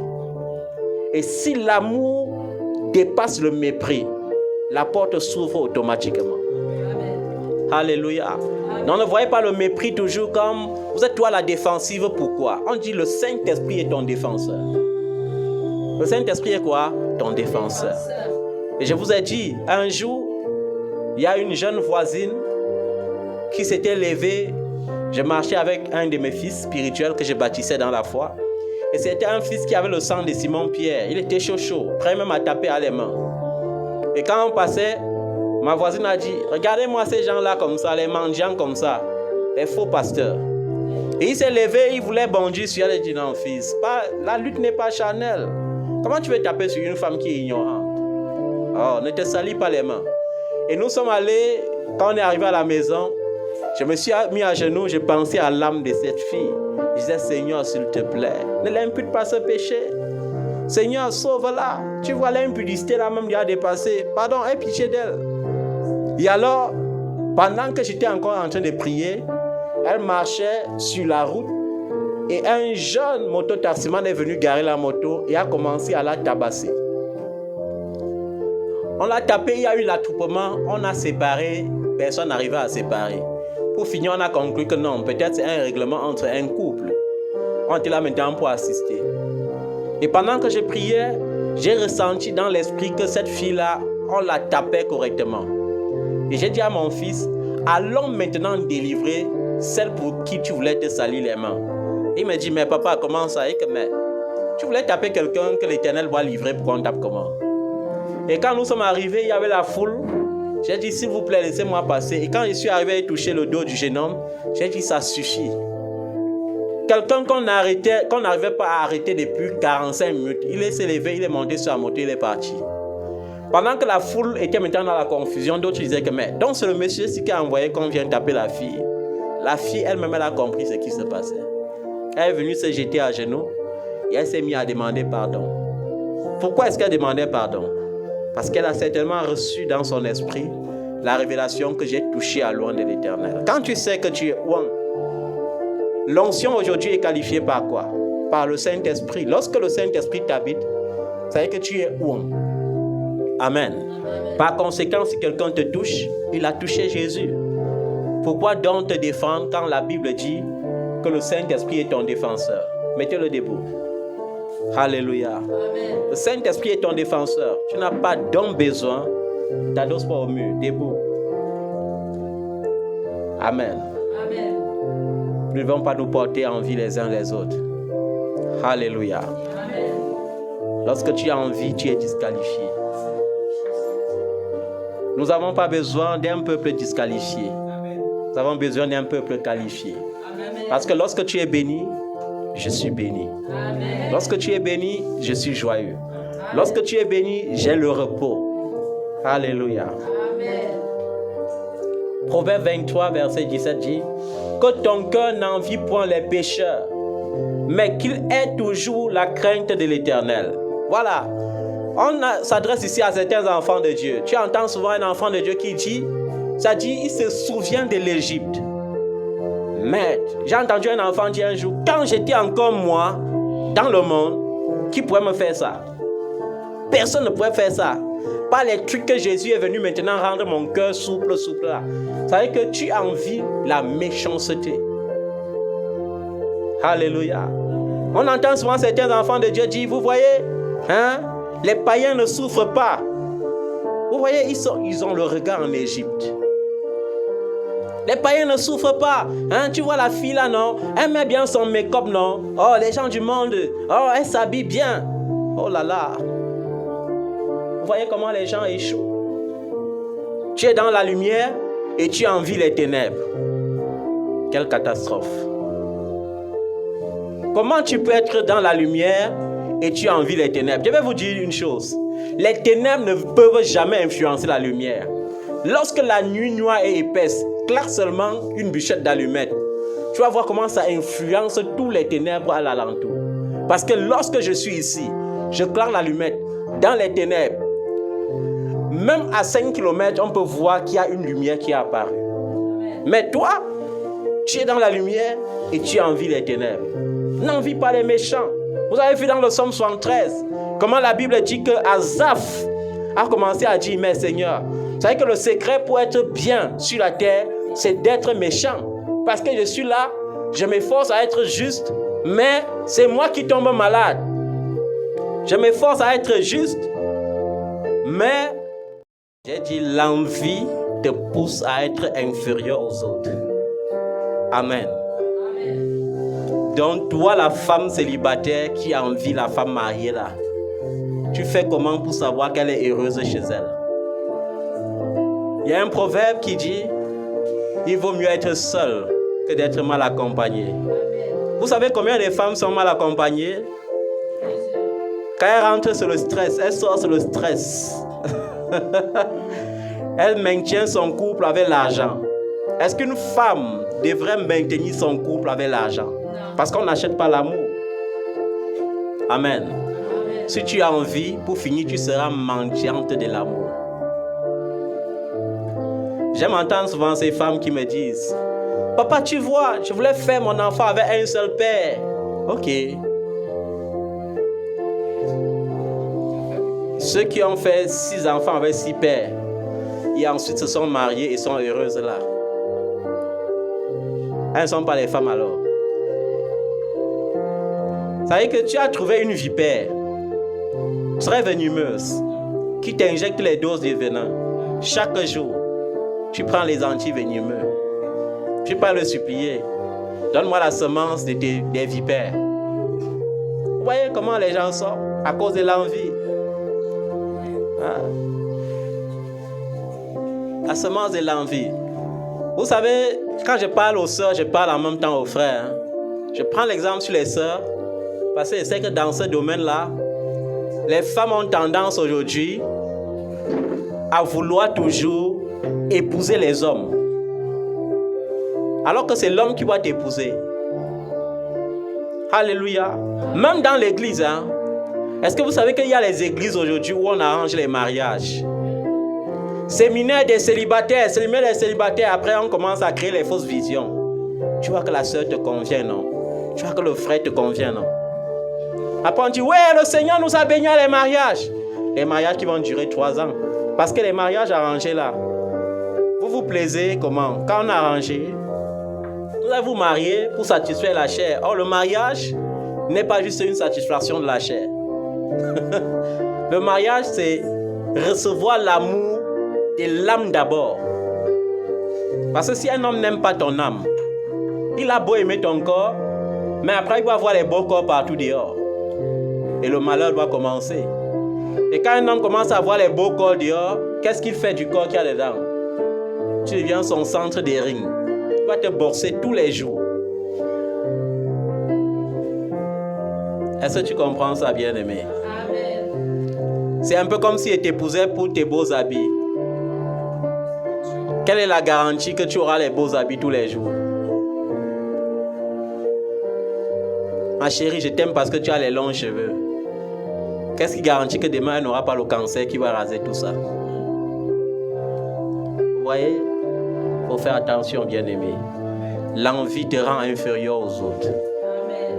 Et si l'amour dépasse le mépris, la porte s'ouvre automatiquement. Amen. Alléluia. Amen. Non, ne voyez pas le mépris toujours comme vous êtes toi la défensive. Pourquoi? On dit le Saint-Esprit est ton défenseur. Le Saint-Esprit est quoi? Ton défenseur. Et je vous ai dit, un jour, il y a une jeune voisine qui s'était levée. Je marchais avec un de mes fils spirituels que je bâtissais dans la foi. Et c'était un fils qui avait le sang de Simon-Pierre. Il était chaud, prêt même à taper à les mains. Et quand on passait, ma voisine a dit, regardez-moi ces gens-là comme ça, les mendiants comme ça, les faux pasteurs. Et il s'est levé, il voulait bondir sur elle. Il dit, non fils, la lutte n'est pas charnelle. Comment tu veux taper sur une femme qui est ignorante? Oh, ne te salis pas les mains. Et nous sommes allés, quand on est arrivé à la maison, je me suis mis à genoux, je pensais à l'âme de cette fille. Je disais, Seigneur, s'il te plaît, ne l'impute pas ce péché. Seigneur, sauve-la. Tu vois l'impudicité là même, il a dépassé. Pardon, aie pitié d'elle. Et alors, pendant que j'étais encore en train de prier, elle marchait sur la route et un jeune moto-taximan est venu garer la moto et a commencé à la tabasser. On l'a tapé, il y a eu l'attroupement, on a séparé, personne n'arrivait à séparer. Pour finir, on a conclu que non, peut-être c'est un règlement entre un couple. On était là maintenant pour assister. Et pendant que je priais, j'ai ressenti dans l'esprit que cette fille-là, on la tapait correctement. Et j'ai dit à mon fils, allons maintenant délivrer celle pour qui tu voulais te salir les mains. Il me dit, mais papa, comment ça? Et que, mais tu voulais taper quelqu'un que l'Éternel va livrer pour qu'on tape comment? Et quand nous sommes arrivés, il y avait la foule. J'ai dit, s'il vous plaît, laissez-moi passer. Et quand je suis arrivé à toucher le dos du jeune homme, j'ai dit, ça suffit. Quelqu'un qu'on n'arrivait pas à arrêter depuis 45 minutes, il s'est levé, il est monté sur la moto, il est parti. Pendant que la foule était maintenant dans la confusion, d'autres disaient que mais donc c'est le monsieur qui a envoyé qu'on vienne taper la fille. La fille elle-même elle a compris ce qui se passait. Elle est venue se jeter à genoux et elle s'est mise à demander pardon. Pourquoi est-ce qu'elle demandait pardon? Parce qu'elle a certainement reçu dans son esprit la révélation que j'ai touché à loin de l'Éternel. Quand tu sais que tu es ouin, l'onction aujourd'hui est qualifiée par quoi? Par le Saint-Esprit. Lorsque le Saint-Esprit t'habite, ça veut dire que tu es ouin. Amen. Par conséquent, si quelqu'un te touche, il a touché Jésus. Pourquoi donc te défendre quand la Bible dit que le Saint-Esprit est ton défenseur? Mettez-le debout. Alléluia. Amen. Le Saint-Esprit est ton défenseur. Tu n'as pas donc besoin, t'adosse pas au mur, debout. Amen. Amen. Nous ne devons pas nous porter envie les uns les autres. Alléluia. Amen. Lorsque tu as envie, tu es disqualifié. Nous n'avons pas besoin d'un peuple disqualifié. Amen. Nous avons besoin d'un peuple qualifié. Amen. Parce que lorsque tu es béni, je suis béni. Amen. Lorsque tu es béni, je suis joyeux. Amen. Lorsque tu es béni, j'ai le repos. Alléluia. Amen. Proverbe 23, verset 17 dit que ton cœur n'envie point les pécheurs, mais qu'il ait toujours la crainte de l'Éternel. Voilà. On s'adresse ici à certains enfants de Dieu. Tu entends souvent un enfant de Dieu qui dit, ça dit, il se souvient de l'Égypte. Mais j'ai entendu un enfant dire un jour, quand j'étais encore moi, dans le monde, qui pourrait me faire ça? Personne ne pourrait faire ça. Pas les trucs que Jésus est venu maintenant rendre mon cœur souple là. Ça veut dire que tu envies la méchanceté. Alléluia. On entend souvent certains enfants de Dieu dire, vous voyez, hein, les païens ne souffrent pas. Vous voyez, ils ont le regard en Égypte. Les païens ne souffrent pas. Hein, tu vois la fille là, non? Elle met bien son make-up, non? Oh, les gens du monde, oh, elle s'habille bien. Oh là là. Vous voyez comment les gens échouent. Tu es dans la lumière et tu envies les ténèbres. Quelle catastrophe. Comment tu peux être dans la lumière et tu envies les ténèbres? Je vais vous dire une chose. Les ténèbres ne peuvent jamais influencer la lumière. Lorsque la nuit noire et épaisse, claque seulement une bûchette d'allumettes. Tu vas voir comment ça influence tous les ténèbres à l'alentour. Parce que lorsque je suis ici, je claque l'allumette dans les ténèbres. Même à 5 km, on peut voir qu'il y a une lumière qui est apparue. Mais toi, tu es dans la lumière et tu envies les ténèbres. N'envie pas les méchants. Vous avez vu dans le psaume 73, comment la Bible dit que Asaph a commencé à dire, mais Seigneur, vous savez que le secret pour être bien sur la terre, c'est d'être méchant. Parce que je suis là, je m'efforce à être juste, mais c'est moi qui tombe malade. Je m'efforce à être juste, mais j'ai dit l'envie te pousse à être inférieur aux autres. Amen. Donc toi, la femme célibataire qui envie la femme mariée là, tu fais comment pour savoir qu'elle est heureuse chez elle? Il y a un proverbe qui dit, il vaut mieux être seul que d'être mal accompagné. Vous savez combien de femmes sont mal accompagnées? Quand elles rentrent sur le stress, elles sortent sur le stress. Elle maintient son couple avec l'argent. Est-ce qu'une femme devrait maintenir son couple avec l'argent? Parce qu'on n'achète pas l'amour. Amen. Amen. Si tu as envie, pour finir, tu seras mendiante de l'amour. J'aime entendre souvent ces femmes qui me disent, papa, tu vois, je voulais faire mon enfant avec un seul père. Ok. Ceux qui ont fait 6 enfants avec 6 pères et ensuite se sont mariés et sont heureuses là. Elles ne sont pas les femmes alors. Ça veut dire que tu as trouvé une vipère très venimeuse qui t'injecte les doses de venin. Chaque jour, tu prends les anti-venimeux. Tu peux le supplier. Donne-moi la semence des vipères. Vous voyez comment les gens sont à cause de l'envie. Hein? La semence de l'envie. Vous savez, quand je parle aux sœurs, je parle en même temps aux frères. Hein? Je prends l'exemple sur les sœurs. Parce que je sais que dans ce domaine-là, les femmes ont tendance aujourd'hui à vouloir toujours épouser les hommes. Alors que c'est l'homme qui va t'épouser. Alléluia. Même dans l'église, hein. Est-ce que vous savez qu'il y a les églises aujourd'hui où on arrange les mariages? Séminaire des célibataires, après on commence à créer les fausses visions. Tu vois que la sœur te convient, non? Tu vois que le frère te convient, non? Après on dit, ouais, le Seigneur nous a bénis à les mariages. Les mariages qui vont durer 3 ans. Parce que les mariages arrangés là, vous vous plaisez comment? Quand on a arrangé, vous allez vous marier pour satisfaire la chair. Or, le mariage n'est pas juste une satisfaction de la chair. Le mariage, c'est recevoir l'amour de l'âme d'abord. Parce que si un homme n'aime pas ton âme, il a beau aimer ton corps, mais après il va avoir les beaux corps partout dehors. Et le malheur doit commencer. Et quand un homme commence à voir les beaux corps dehors, qu'est-ce qu'il fait du corps qu'il y a dedans? Tu deviens son centre des rings. Il va te borser tous les jours. Est-ce que tu comprends ça, bien-aimé? Amen. C'est un peu comme s'il t'épousait pour tes beaux habits. Quelle est la garantie que tu auras les beaux habits tous les jours? Ma chérie, je t'aime parce que tu as les longs cheveux. Qu'est-ce qui garantit que demain, elle n'aura pas le cancer qui va raser tout ça? Vous voyez? Il faut faire attention, bien-aimé. L'envie te rend inférieur aux autres. Amen.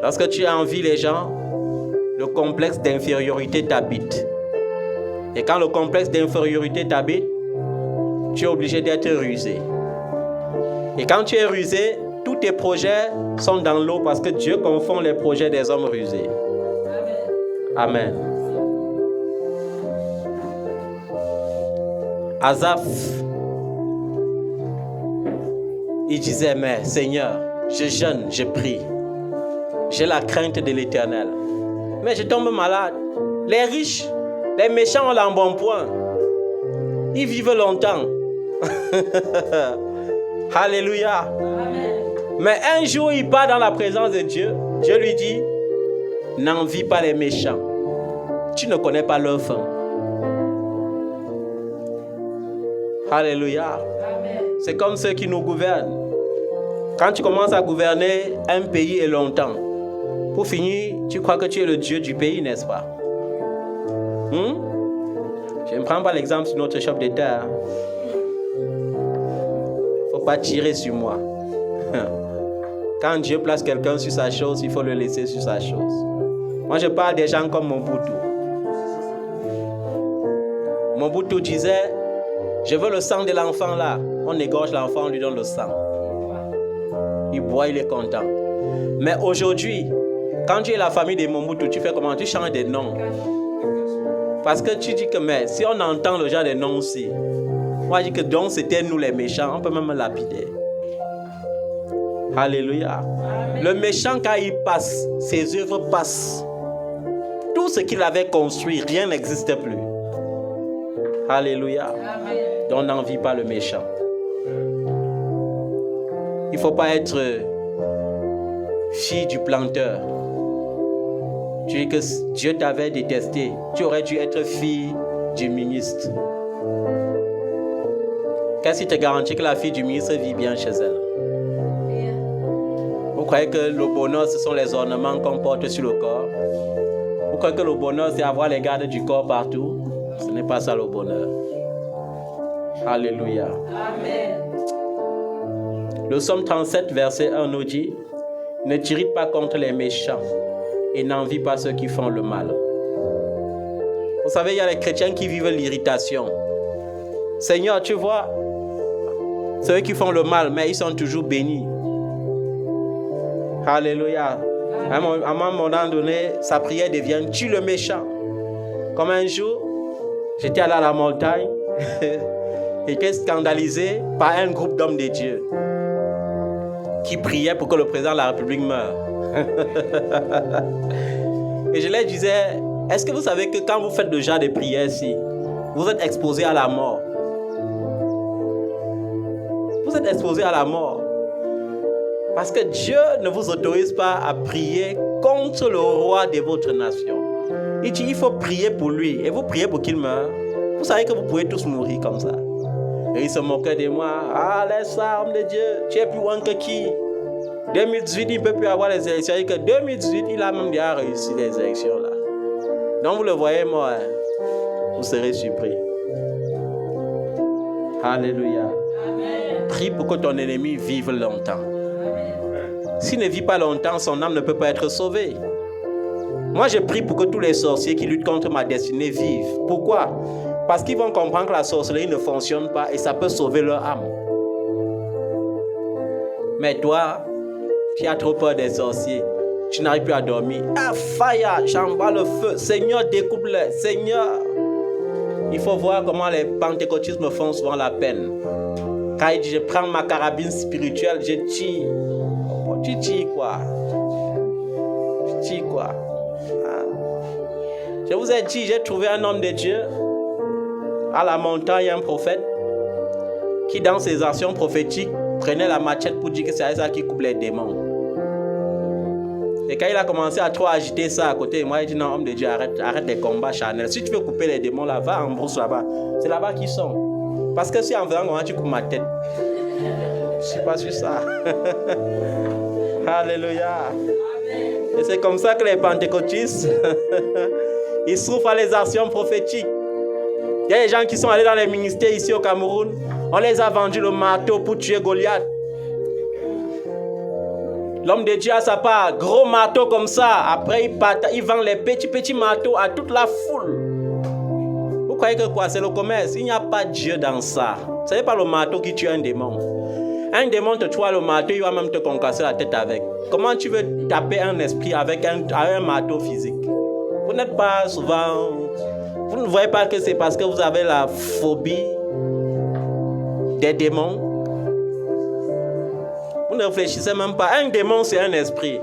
Lorsque tu envies les gens, le complexe d'infériorité t'habite. Et quand le complexe d'infériorité t'habite, tu es obligé d'être rusé. Et quand tu es rusé, tous tes projets sont dans l'eau parce que Dieu confond les projets des hommes rusés. Amen. Asaph, il disait, mais Seigneur, je jeûne, je prie. J'ai la crainte de l'Éternel. Mais je tombe malade. Les riches, les méchants ont l'embonpoint. Ils vivent longtemps. Alléluia. Amen. Mais un jour, il part dans la présence de Dieu. Dieu lui dit, n'envie pas les méchants. Tu ne connais pas leur fin. Alléluia. Amen. C'est comme ceux qui nous gouvernent. Quand tu commences à gouverner un pays et longtemps, pour finir, tu crois que tu es le Dieu du pays, n'est-ce pas? Je ne prends pas l'exemple sur notre chef d'État. Il ne faut pas tirer sur moi. Quand Dieu place quelqu'un sur sa chose, il faut le laisser sur sa chose. Moi, je parle des gens comme Mobutu. Mobutu disait, je veux le sang de l'enfant là. On égorge l'enfant, on lui donne le sang. Il boit, il est content. Mais aujourd'hui, quand tu es la famille de Mobutu, tu fais comment? Tu changes des noms. Parce que tu dis que, mais si on entend le genre des noms aussi, moi je dis que donc c'était nous les méchants, on peut même lapider. Alléluia. Amen. Le méchant, quand il passe, ses œuvres passent. Tout ce qu'il avait construit, rien n'existe plus. Alléluia. Amen. Donc n'envie pas le méchant. Il ne faut pas être fille du planteur. Tu dis que Dieu t'avait détesté. Tu aurais dû être fille du ministre. Qu'est-ce qui te garantit que la fille du ministre vit bien chez elle? Vous croyez que le bonheur, ce sont les ornements qu'on porte sur le corps? Vous croyez que le bonheur, c'est avoir les gardes du corps partout? Ce n'est pas ça le bonheur. Alléluia. Amen. Le psaume 37, verset 1 nous dit, « Ne t'irrite pas contre les méchants et n'envie pas ceux qui font le mal. » Vous savez, il y a les chrétiens qui vivent l'irritation. Seigneur, tu vois, ceux qui font le mal, mais ils sont toujours bénis. Alléluia. À un moment donné, sa prière devient, tue le méchant. Comme un jour, j'étais allé à la montagne, j'étais scandalisé par un groupe d'hommes de Dieu qui priaient pour que le président de la République meure. Et je leur disais, est-ce que vous savez que quand vous faites le genre de prière ici, vous êtes exposé à la mort? Vous êtes exposé à la mort. Parce que Dieu ne vous autorise pas à prier contre le roi de votre nation. Il dit, il faut prier pour lui. Et vous priez pour qu'il meure. vous savez que vous pouvez tous mourir comme ça. Et il se moquait de moi. Ah, laisse ça, homme de Dieu. Tu es plus loin que qui? 2018, il ne peut plus avoir les élections. Et que 2018, il a même déjà réussi les élections là. Donc vous le voyez, moi, vous serez surpris. Alléluia. Amen. Prie pour que ton ennemi vive longtemps. Amen. S'il ne vit pas longtemps, son âme ne peut pas être sauvée. Moi, je prie pour que tous les sorciers qui luttent contre ma destinée vivent. Pourquoi? Parce qu'ils vont comprendre que la sorcellerie ne fonctionne pas et ça peut sauver leur âme. Mais toi, tu as trop peur des sorciers. Tu n'arrives plus à dormir. Ah, fire, j'envoie le feu. Seigneur, découpe-les. Seigneur. Il faut voir comment les pentecôtistes me font souvent la peine. Quand il dit, je prends ma carabine spirituelle, je tire. Oh, tu tires quoi? Tu tires quoi? Ah. Je vous ai dit, j'ai trouvé un homme de Dieu. À la montagne, un prophète qui, dans ses actions prophétiques, prenait la machette pour dire que c'est ça qui coupe les démons. Et quand il a commencé à trop agiter ça à côté de moi, il dit non, homme de Dieu, arrête les combats charnels. Si tu veux couper les démons là, va en brousse là-bas. C'est là-bas qu'ils sont. Parce que si en faisant comment tu coupes ma tête, je ne suis pas sur ça. Alléluia. Et c'est comme ça que les pentecôtistes, ils souffrent à les actions prophétiques. Il y a des gens qui sont allés dans les ministères ici au Cameroun. On les a vendu le marteau pour tuer Goliath. L'homme de Dieu a sa part, gros marteau comme ça. Après, il vend les petits marteaux à toute la foule. Vous croyez que quoi? C'est le commerce. Il n'y a pas Dieu dans ça. Ce n'est pas le marteau qui tue un démon. Un démon te tue le marteau, il va même te concasser la tête avec. Comment tu veux taper un esprit avec un marteau physique? Vous n'êtes pas souvent... Vous ne voyez pas que c'est parce que vous avez la phobie des démons. Vous ne réfléchissez même pas. Un démon, c'est un esprit.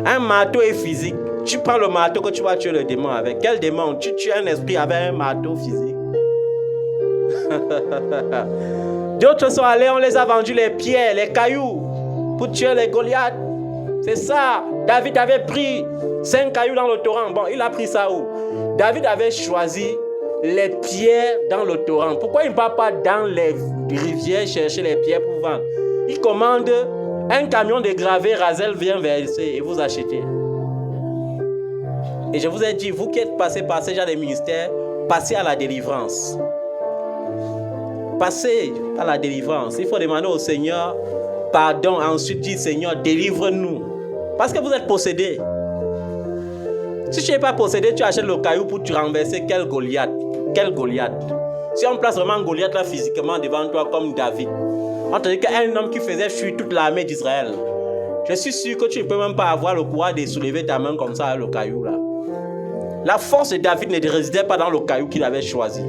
Un marteau est physique. Tu prends le marteau que tu vas tuer le démon avec. Quel démon? Tu tues un esprit avec un marteau physique. D'autres sont allés, on les a vendus les pierres, les cailloux pour tuer les Goliaths. C'est ça. David avait pris 5 cailloux dans le torrent. Bon, il a pris ça où? David avait choisi les pierres dans le torrent. Pourquoi il ne va pas dans les rivières chercher les pierres pour vendre? Il commande un camion de gravé, Razel vient verser et vous achetez. Et je vous ai dit, vous qui êtes passés par ces gens des ministères, passez à la délivrance. Passez à la délivrance. Il faut demander au Seigneur pardon. Ensuite dire, Seigneur, délivre-nous. Parce que vous êtes possédés. Si tu n'es pas possédé, tu achètes le caillou pour te renverser. Quel Goliath? Quel Goliath? Si on place vraiment Goliath là physiquement devant toi comme David, on te dit qu'un homme qui faisait fuir toute l'armée d'Israël, je suis sûr que tu ne peux même pas avoir le courage de soulever ta main comme ça, le caillou là. La force de David ne résidait pas dans le caillou qu'il avait choisi.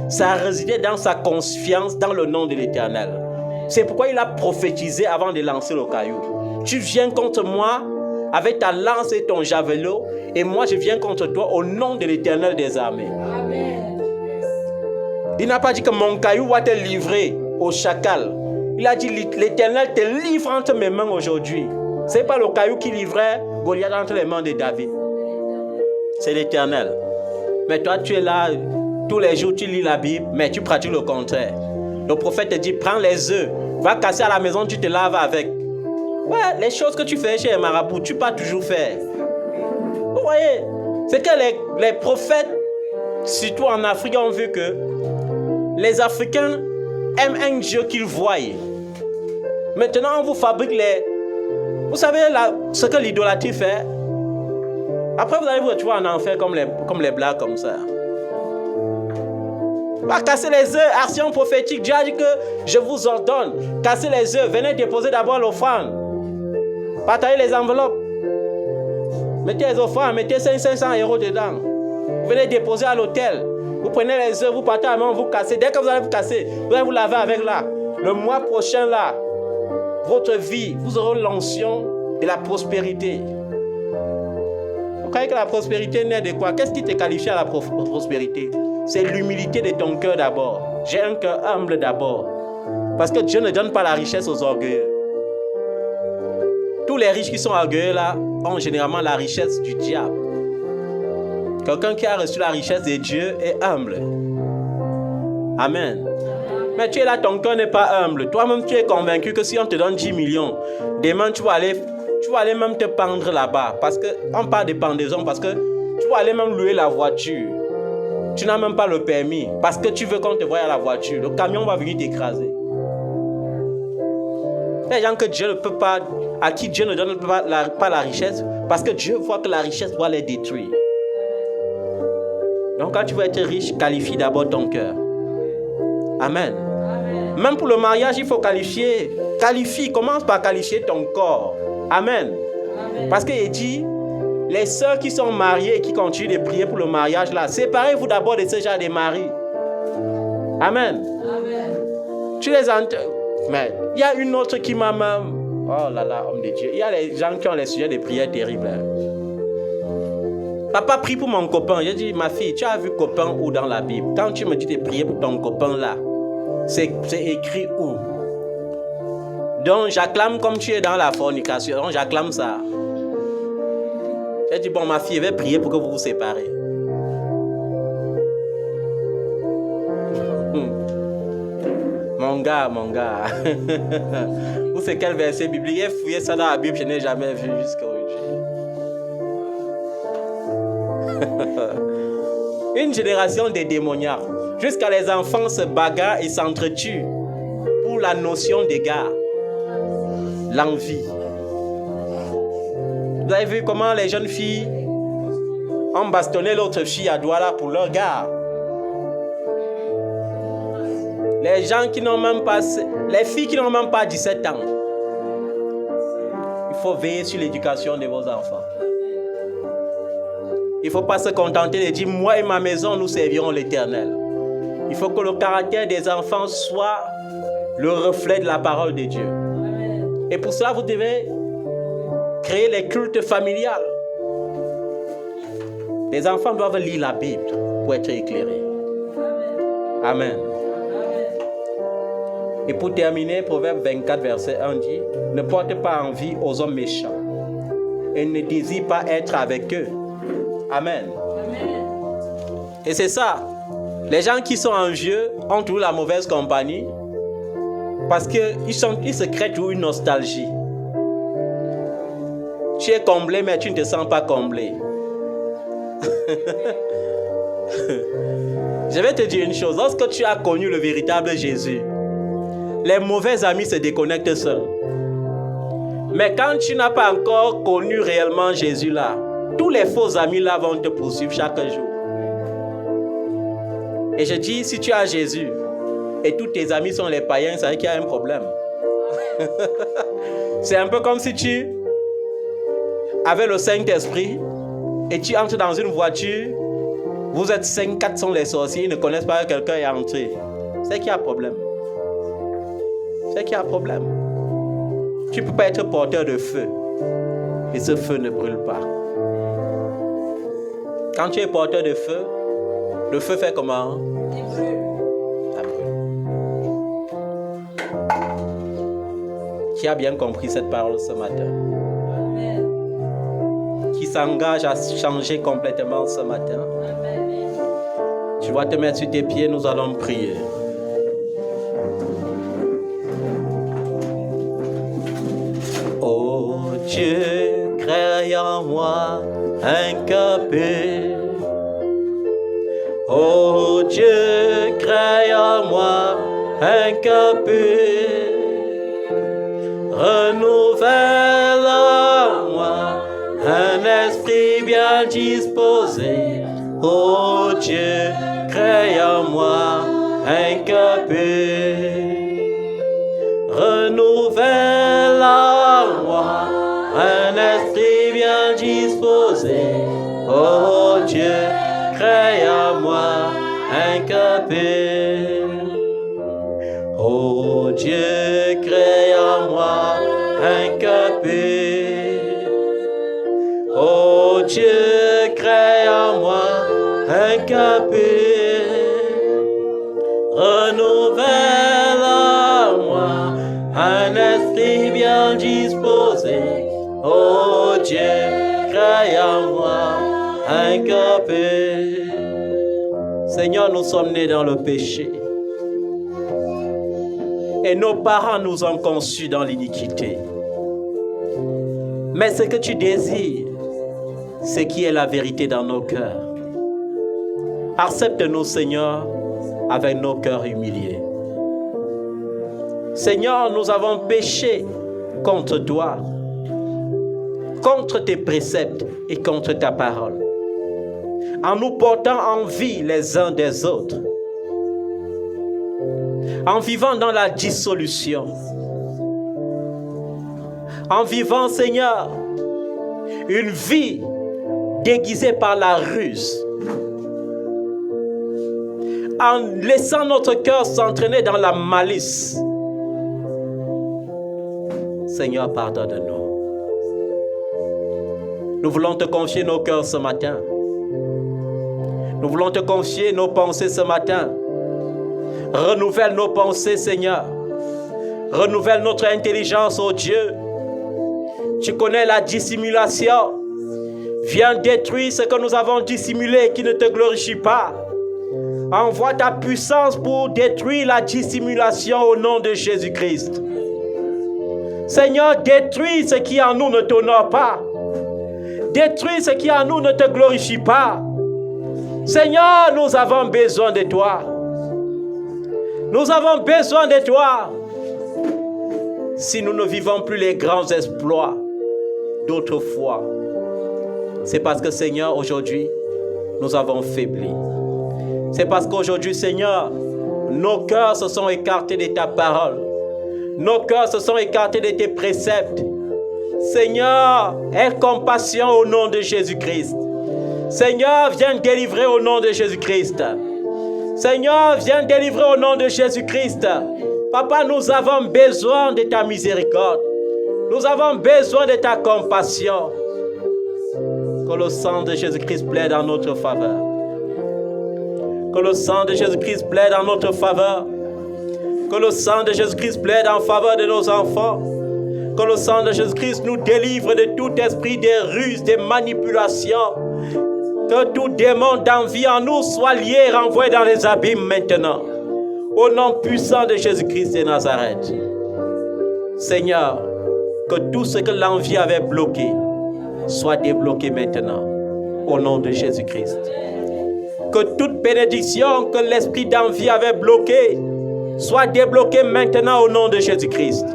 Ça résidait dans sa confiance dans le nom de l'Éternel. C'est pourquoi il a prophétisé avant de lancer le caillou. Tu viens contre moi avec ta lance et ton javelot, et moi je viens contre toi au nom de l'Éternel des armées. Amen. Il n'a pas dit que mon caillou va te livrer au chacal. Il a dit l'Éternel te livre entre mes mains aujourd'hui. Ce n'est pas le caillou qui livrait Goliath entre les mains de David. C'est l'Éternel. Mais toi tu es là, tous les jours tu lis la Bible, mais tu pratiques le contraire. Le prophète te dit, prends les œufs, va casser à la maison, tu te laves avec. Ouais, les choses que tu fais chez les marabouts, tu ne peux pas toujours faire. Vous voyez, c'est que les prophètes, surtout en Afrique, ont vu que les Africains aiment un Dieu qu'ils voient. Maintenant, on vous fabrique les... Vous savez ce que l'idolâtrie fait? Après, vous allez vous retrouver en enfer comme les blagues comme ça. Va casser les œufs, action prophétique. Dieu a dit que je vous ordonne. Cassez les œufs, venez déposer d'abord l'offrande. Partagez les enveloppes. Mettez les offrandes, mettez 500 € dedans. Vous venez déposer à l'hôtel. Vous prenez les œufs, vous partez à la main, vous cassez. Dès que vous allez vous casser, vous allez vous laver avec là. Le mois prochain là, votre vie, vous aurez l'onction de la prospérité. Vous croyez que la prospérité naît de quoi? Qu'est-ce qui te qualifie à la prospérité? C'est l'humilité de ton cœur d'abord. J'ai un cœur humble d'abord. Parce que Dieu ne donne pas la richesse aux orgueilleux. Tous les riches qui sont orgueilleux là ont généralement la richesse du diable. Quelqu'un qui a reçu la richesse de Dieu est humble. Amen. Mais tu es là, ton cœur n'est pas humble. Toi-même, tu es convaincu que si on te donne 10 millions, demain, tu vas aller même te pendre là-bas. Parce qu'on parle de pendaison, parce que tu vas aller même louer la voiture. Tu n'as même pas le permis. Parce que tu veux qu'on te voie à la voiture. Le camion va venir t'écraser. Les gens que Dieu ne peut pas, à qui Dieu ne donne pas la richesse, parce que Dieu voit que la richesse doit les détruire. Donc quand tu veux être riche, qualifie d'abord ton cœur. Amen. Même pour le mariage, il faut qualifier. Qualifie, commence par qualifier ton corps. Amen. Parce qu'il dit, les sœurs qui sont mariées et qui continuent de prier pour le mariage là, séparez-vous d'abord de ce genre de maris. Amen. Tu les entends. Mais il y a une autre qui m'a même... Oh là là, homme de Dieu. Il y a les gens qui ont les sujets de prière terribles. Papa prie pour mon copain. J'ai dit, ma fille, tu as vu copain où dans la Bible? Quand tu me dis de prier pour ton copain là, c'est écrit où? Donc j'acclame comme tu es dans la fornication. Donc j'acclame ça. J'ai dit, bon ma fille, je vais prier pour que vous vous séparez. Mon gars. Vous savez quel verset biblique? J'ai fouillé ça dans la Bible, je n'ai jamais vu jusqu'à aujourd'hui. Une génération de démoniaques. Jusqu'à les enfants se bagarrent et s'entretuent pour la notion d'égard. L'envie. Vous avez vu comment les jeunes filles ont bastonné l'autre fille à Douala pour leur gars. Les gens qui n'ont même pas... Les filles qui n'ont même pas 17 ans. Il faut veiller sur l'éducation de vos enfants. Il ne faut pas se contenter de dire, moi et ma maison, nous servirons l'Éternel. Il faut que le caractère des enfants soit le reflet de la parole de Dieu. Et pour cela, vous devez créer les cultes familiales. Les enfants doivent lire la Bible pour être éclairés. Amen. Et pour terminer, Proverbe 24, verset 1 dit, ne porte pas envie aux hommes méchants et ne désire pas être avec eux. Amen. Et c'est ça. Les gens qui sont envieux ont toujours la mauvaise compagnie parce qu'ils se créent toujours une nostalgie. Tu es comblé, mais tu ne te sens pas comblé. Je vais te dire une chose. Lorsque tu as connu le véritable Jésus, les mauvais amis se déconnectent seuls. Mais quand tu n'as pas encore connu réellement Jésus là, tous les faux amis là vont te poursuivre chaque jour. Et je dis, si tu as Jésus et tous tes amis sont les païens, ça veut dire qu'il y a un problème. C'est un peu comme si tu avais le Saint-Esprit et tu entres dans une voiture, vous êtes 5, 4 sont les sorciers, ils ne connaissent pas que quelqu'un est entré. C'est qu'il y a un problème. C'est qu'il y a un problème. Tu ne peux pas être porteur de feu et ce feu ne brûle pas. Quand tu es porteur de feu, le feu fait comment? Ça brûle. Qui a bien compris cette parole ce matin? Amen. Qui s'engage à changer complètement ce matin? Amen. Tu vas te mettre sur tes pieds, nous allons prier. Oh Dieu, crée en moi un cœur pur. Oh Dieu, crée en moi un cœur pur. Renouvelle en moi un esprit bien disposé. Oh Dieu, crée en moi un cœur pur. Renouvelle en moi un esprit bien disposé. Oh Dieu, crée en moi un cœur pur. Oh Dieu, crée en moi un cœur pur. Oh Dieu, crée en moi un cœur pur. Renouvelle en moi un esprit bien disposé. Oh Dieu, crée en moi un cœur pur. Seigneur, nous sommes nés dans le péché. Et nos parents nous ont conçus dans l'iniquité. Mais ce que tu désires, c'est qui est la vérité dans nos cœurs. Accepte-nous, Seigneur, avec nos cœurs humiliés. Seigneur, nous avons péché contre toi, contre tes préceptes et contre ta parole, en nous portant envie les uns des autres, en vivant dans la dissolution, en vivant, Seigneur, une vie déguisée par la ruse, en laissant notre cœur s'entraîner dans la malice. Seigneur, pardonne-nous. Nous voulons te confier nos cœurs ce matin. Nous voulons te confier nos pensées ce matin. Renouvelle nos pensées, Seigneur. Renouvelle notre intelligence, oh Dieu. Tu connais la dissimulation. Viens détruire ce que nous avons dissimulé et qui ne te glorifie pas. Envoie ta puissance pour détruire la dissimulation au nom de Jésus-Christ. Seigneur, détruis ce qui en nous ne t'honore pas. Détruis ce qui en nous ne te glorifie pas. Seigneur, nous avons besoin de toi. Nous avons besoin de toi. Si nous ne vivons plus les grands exploits d'autrefois, c'est parce que, Seigneur, aujourd'hui, nous avons faibli. C'est parce qu'aujourd'hui, Seigneur, nos cœurs se sont écartés de ta parole. Nos cœurs se sont écartés de tes préceptes. Seigneur, aie compassion au nom de Jésus-Christ. Seigneur, viens délivrer au nom de Jésus-Christ. Seigneur, viens délivrer au nom de Jésus-Christ. Papa, nous avons besoin de ta miséricorde. Nous avons besoin de ta compassion. Que le sang de Jésus-Christ plaide en notre faveur. Que le sang de Jésus-Christ plaide en notre faveur. Que le sang de Jésus-Christ plaide en faveur de nos enfants. Que le sang de Jésus-Christ nous délivre de tout esprit de ruse, de manipulation. Que tout démon d'envie en nous soit lié et renvoyé dans les abîmes maintenant. Au nom puissant de Jésus-Christ de Nazareth. Seigneur, que tout ce que l'envie avait bloqué soit débloqué maintenant. Au nom de Jésus-Christ. Que toute bénédiction que l'esprit d'envie avait bloquée soit débloquée maintenant au nom de Jésus-Christ.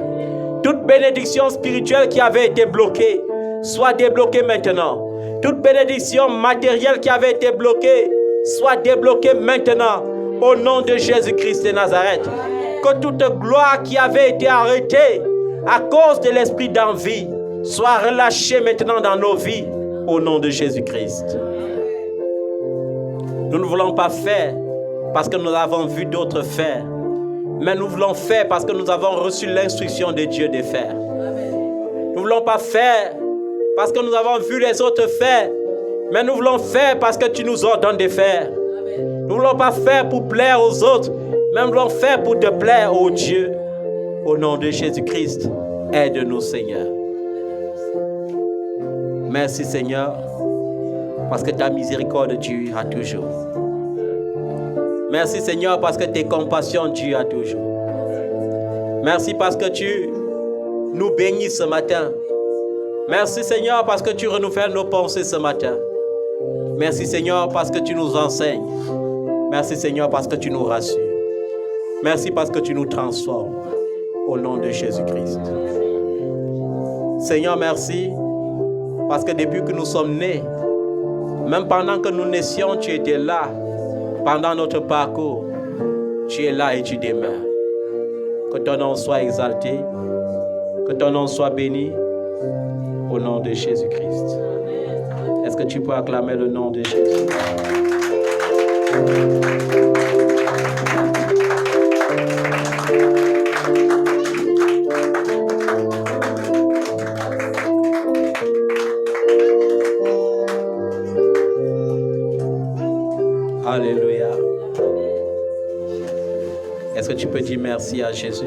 Toute bénédiction spirituelle qui avait été bloquée soit débloquée maintenant. Toute bénédiction matérielle qui avait été bloquée soit débloquée maintenant au nom de Jésus-Christ de Nazareth. Que toute gloire qui avait été arrêtée à cause de l'esprit d'envie soit relâchée maintenant dans nos vies au nom de Jésus-Christ. Nous ne voulons pas faire parce que nous avons vu d'autres faire, mais nous voulons faire parce que nous avons reçu l'instruction de Dieu de faire. Nous ne voulons pas faire parce que nous avons vu les autres faire, mais nous voulons faire parce que tu nous ordonnes de faire. Nous ne voulons pas faire pour plaire aux autres, mais nous voulons faire pour te plaire, ô Dieu. Au nom de Jésus-Christ, aide-nous, Seigneur. Merci, Seigneur, parce que ta miséricorde dure à toujours. Merci, Seigneur, parce que tes compassions durent à toujours. Merci parce que tu nous bénis ce matin. Merci, Seigneur, parce que tu renouvelles nos pensées ce matin. Merci, Seigneur, parce que tu nous enseignes. Merci, Seigneur, parce que tu nous rassures. Merci parce que tu nous transformes. Au nom de Jésus-Christ. Seigneur, merci parce que depuis que nous sommes nés, même pendant que nous naissions, tu étais là. Pendant notre parcours, tu es là et tu demeures. Que ton nom soit exalté, que ton nom soit béni, au nom de Jésus-Christ. Est-ce que tu peux acclamer le nom de Jésus? Alléluia. Est-ce que tu peux dire merci à Jésus?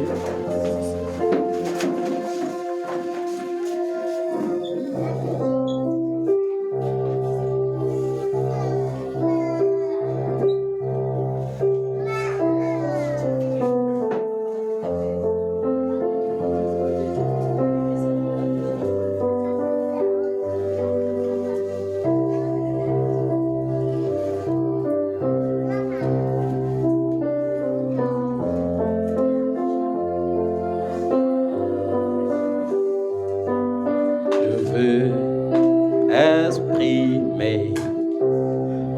exprimer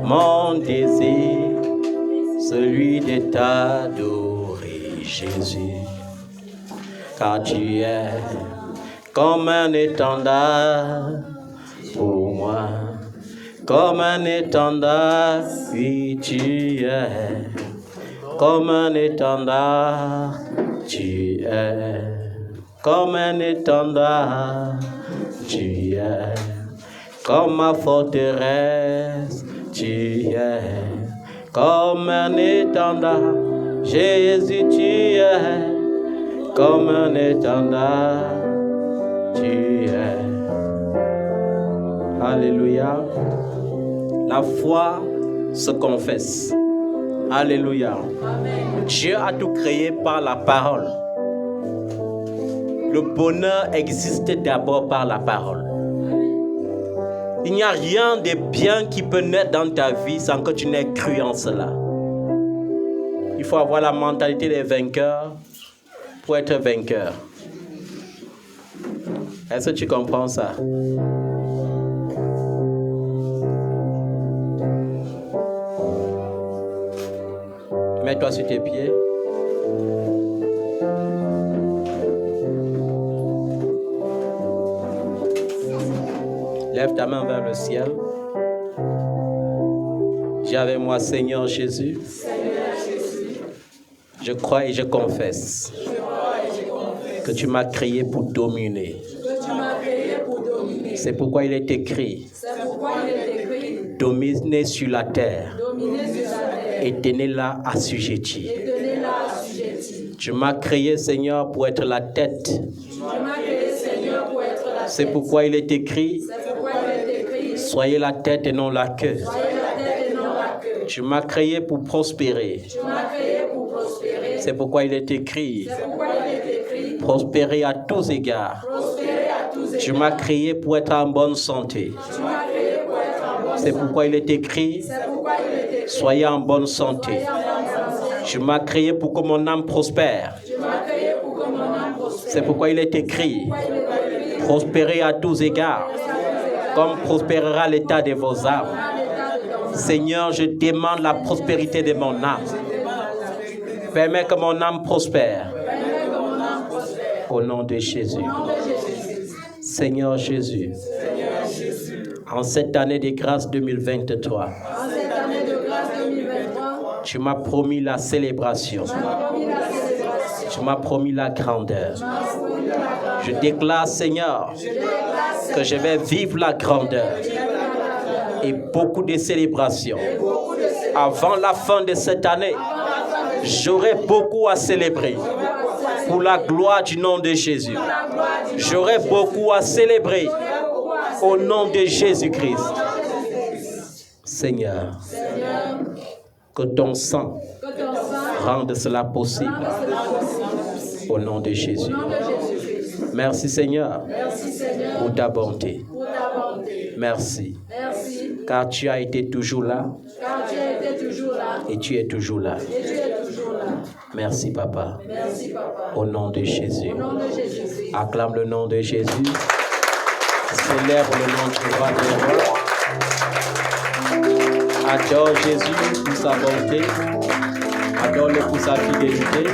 mon désir, celui de t'adorer, Jésus. Car tu es comme un étendard pour moi, comme un étendard, oui tu es, comme un étendard, tu es, comme un étendard, tu es, comme ma forteresse, tu es, comme un étendard, Jésus tu es, comme un étendard, tu es. Alléluia. La foi se confesse. Alléluia. Amen. Dieu a tout créé par la parole. Le bonheur existe d'abord par la parole. Il n'y a rien de bien qui peut naître dans ta vie sans que tu n'aies cru en cela. Il faut avoir la mentalité des vainqueurs pour être vainqueur. Est-ce que tu comprends ça? Mets-toi sur tes pieds. Lève ta main vers le ciel. Dis avec moi, Seigneur Jésus. Je crois et je confesse que tu m'as créé pour dominer. C'est pourquoi il est écrit, dominer sur la terre et tenez-la assujettie. Tu m'as créé, Seigneur, pour être la tête. C'est pourquoi il est écrit, soyez la tête et non la queue. Tu m'as créé pour prospérer. C'est pourquoi il est écrit, prospérer à tous égards. Tu m'as créé pour être en bonne santé. C'est pourquoi il est écrit, soyez en bonne santé. Tu m'as créé pour que mon âme prospère. C'est pourquoi il est écrit, prospérez à tous égards, comme prospérera l'état de vos âmes. Seigneur, je demande la prospérité de mon âme. Permets que mon âme prospère. Au nom de Jésus. Seigneur Jésus, en cette année de grâce 2023, tu m'as promis la célébration. Tu m'as promis la grandeur. Je déclare, Seigneur, que je vais vivre la grandeur et beaucoup de célébrations. Avant la fin de cette année, j'aurai beaucoup à célébrer pour la gloire du nom de Jésus. J'aurai beaucoup à célébrer au nom de Jésus-Christ. Seigneur, que ton sang rende cela possible au nom de Jésus. Merci Seigneur pour ta bonté. Merci. Car tu as été toujours là et tu es toujours là. Merci Papa. Au nom de Jésus. Acclame le nom de Jésus. Célèbre le nom du roi des rois. Adore Jésus pour sa bonté. Adore-le pour sa fidélité.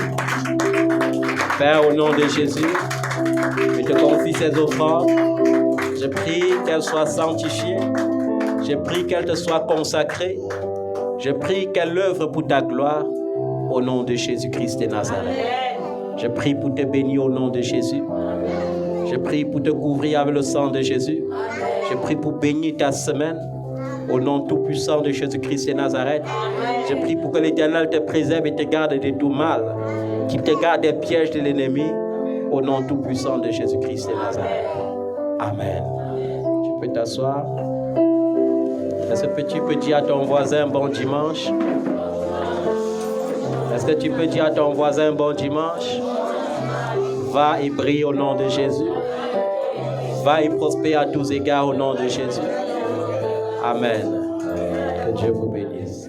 Père, au nom de Jésus, je te confie ces offrandes. Je prie qu'elles soient sanctifiées. Je prie qu'elles te soient consacrées. Je prie qu'elles œuvrent pour ta gloire. Au nom de Jésus-Christ de Nazareth. Je prie pour te bénir au nom de Jésus. Je prie pour te couvrir avec le sang de Jésus. Je prie pour bénir ta semaine. Au nom tout-puissant de Jésus-Christ de Nazareth. Je prie pour que l'Éternel te préserve et te garde de tout mal. Qu'il te garde des pièges de l'ennemi. Au nom tout-puissant de Jésus-Christ de Nazareth. Amen. Tu peux t'asseoir. Est-ce que tu peux dire à ton voisin bon dimanche? Est-ce que tu peux dire à ton voisin bon dimanche? Va et brille au nom de Jésus. Va et prospère à tous égards au nom de Jésus. Amen. Que Dieu vous bénisse.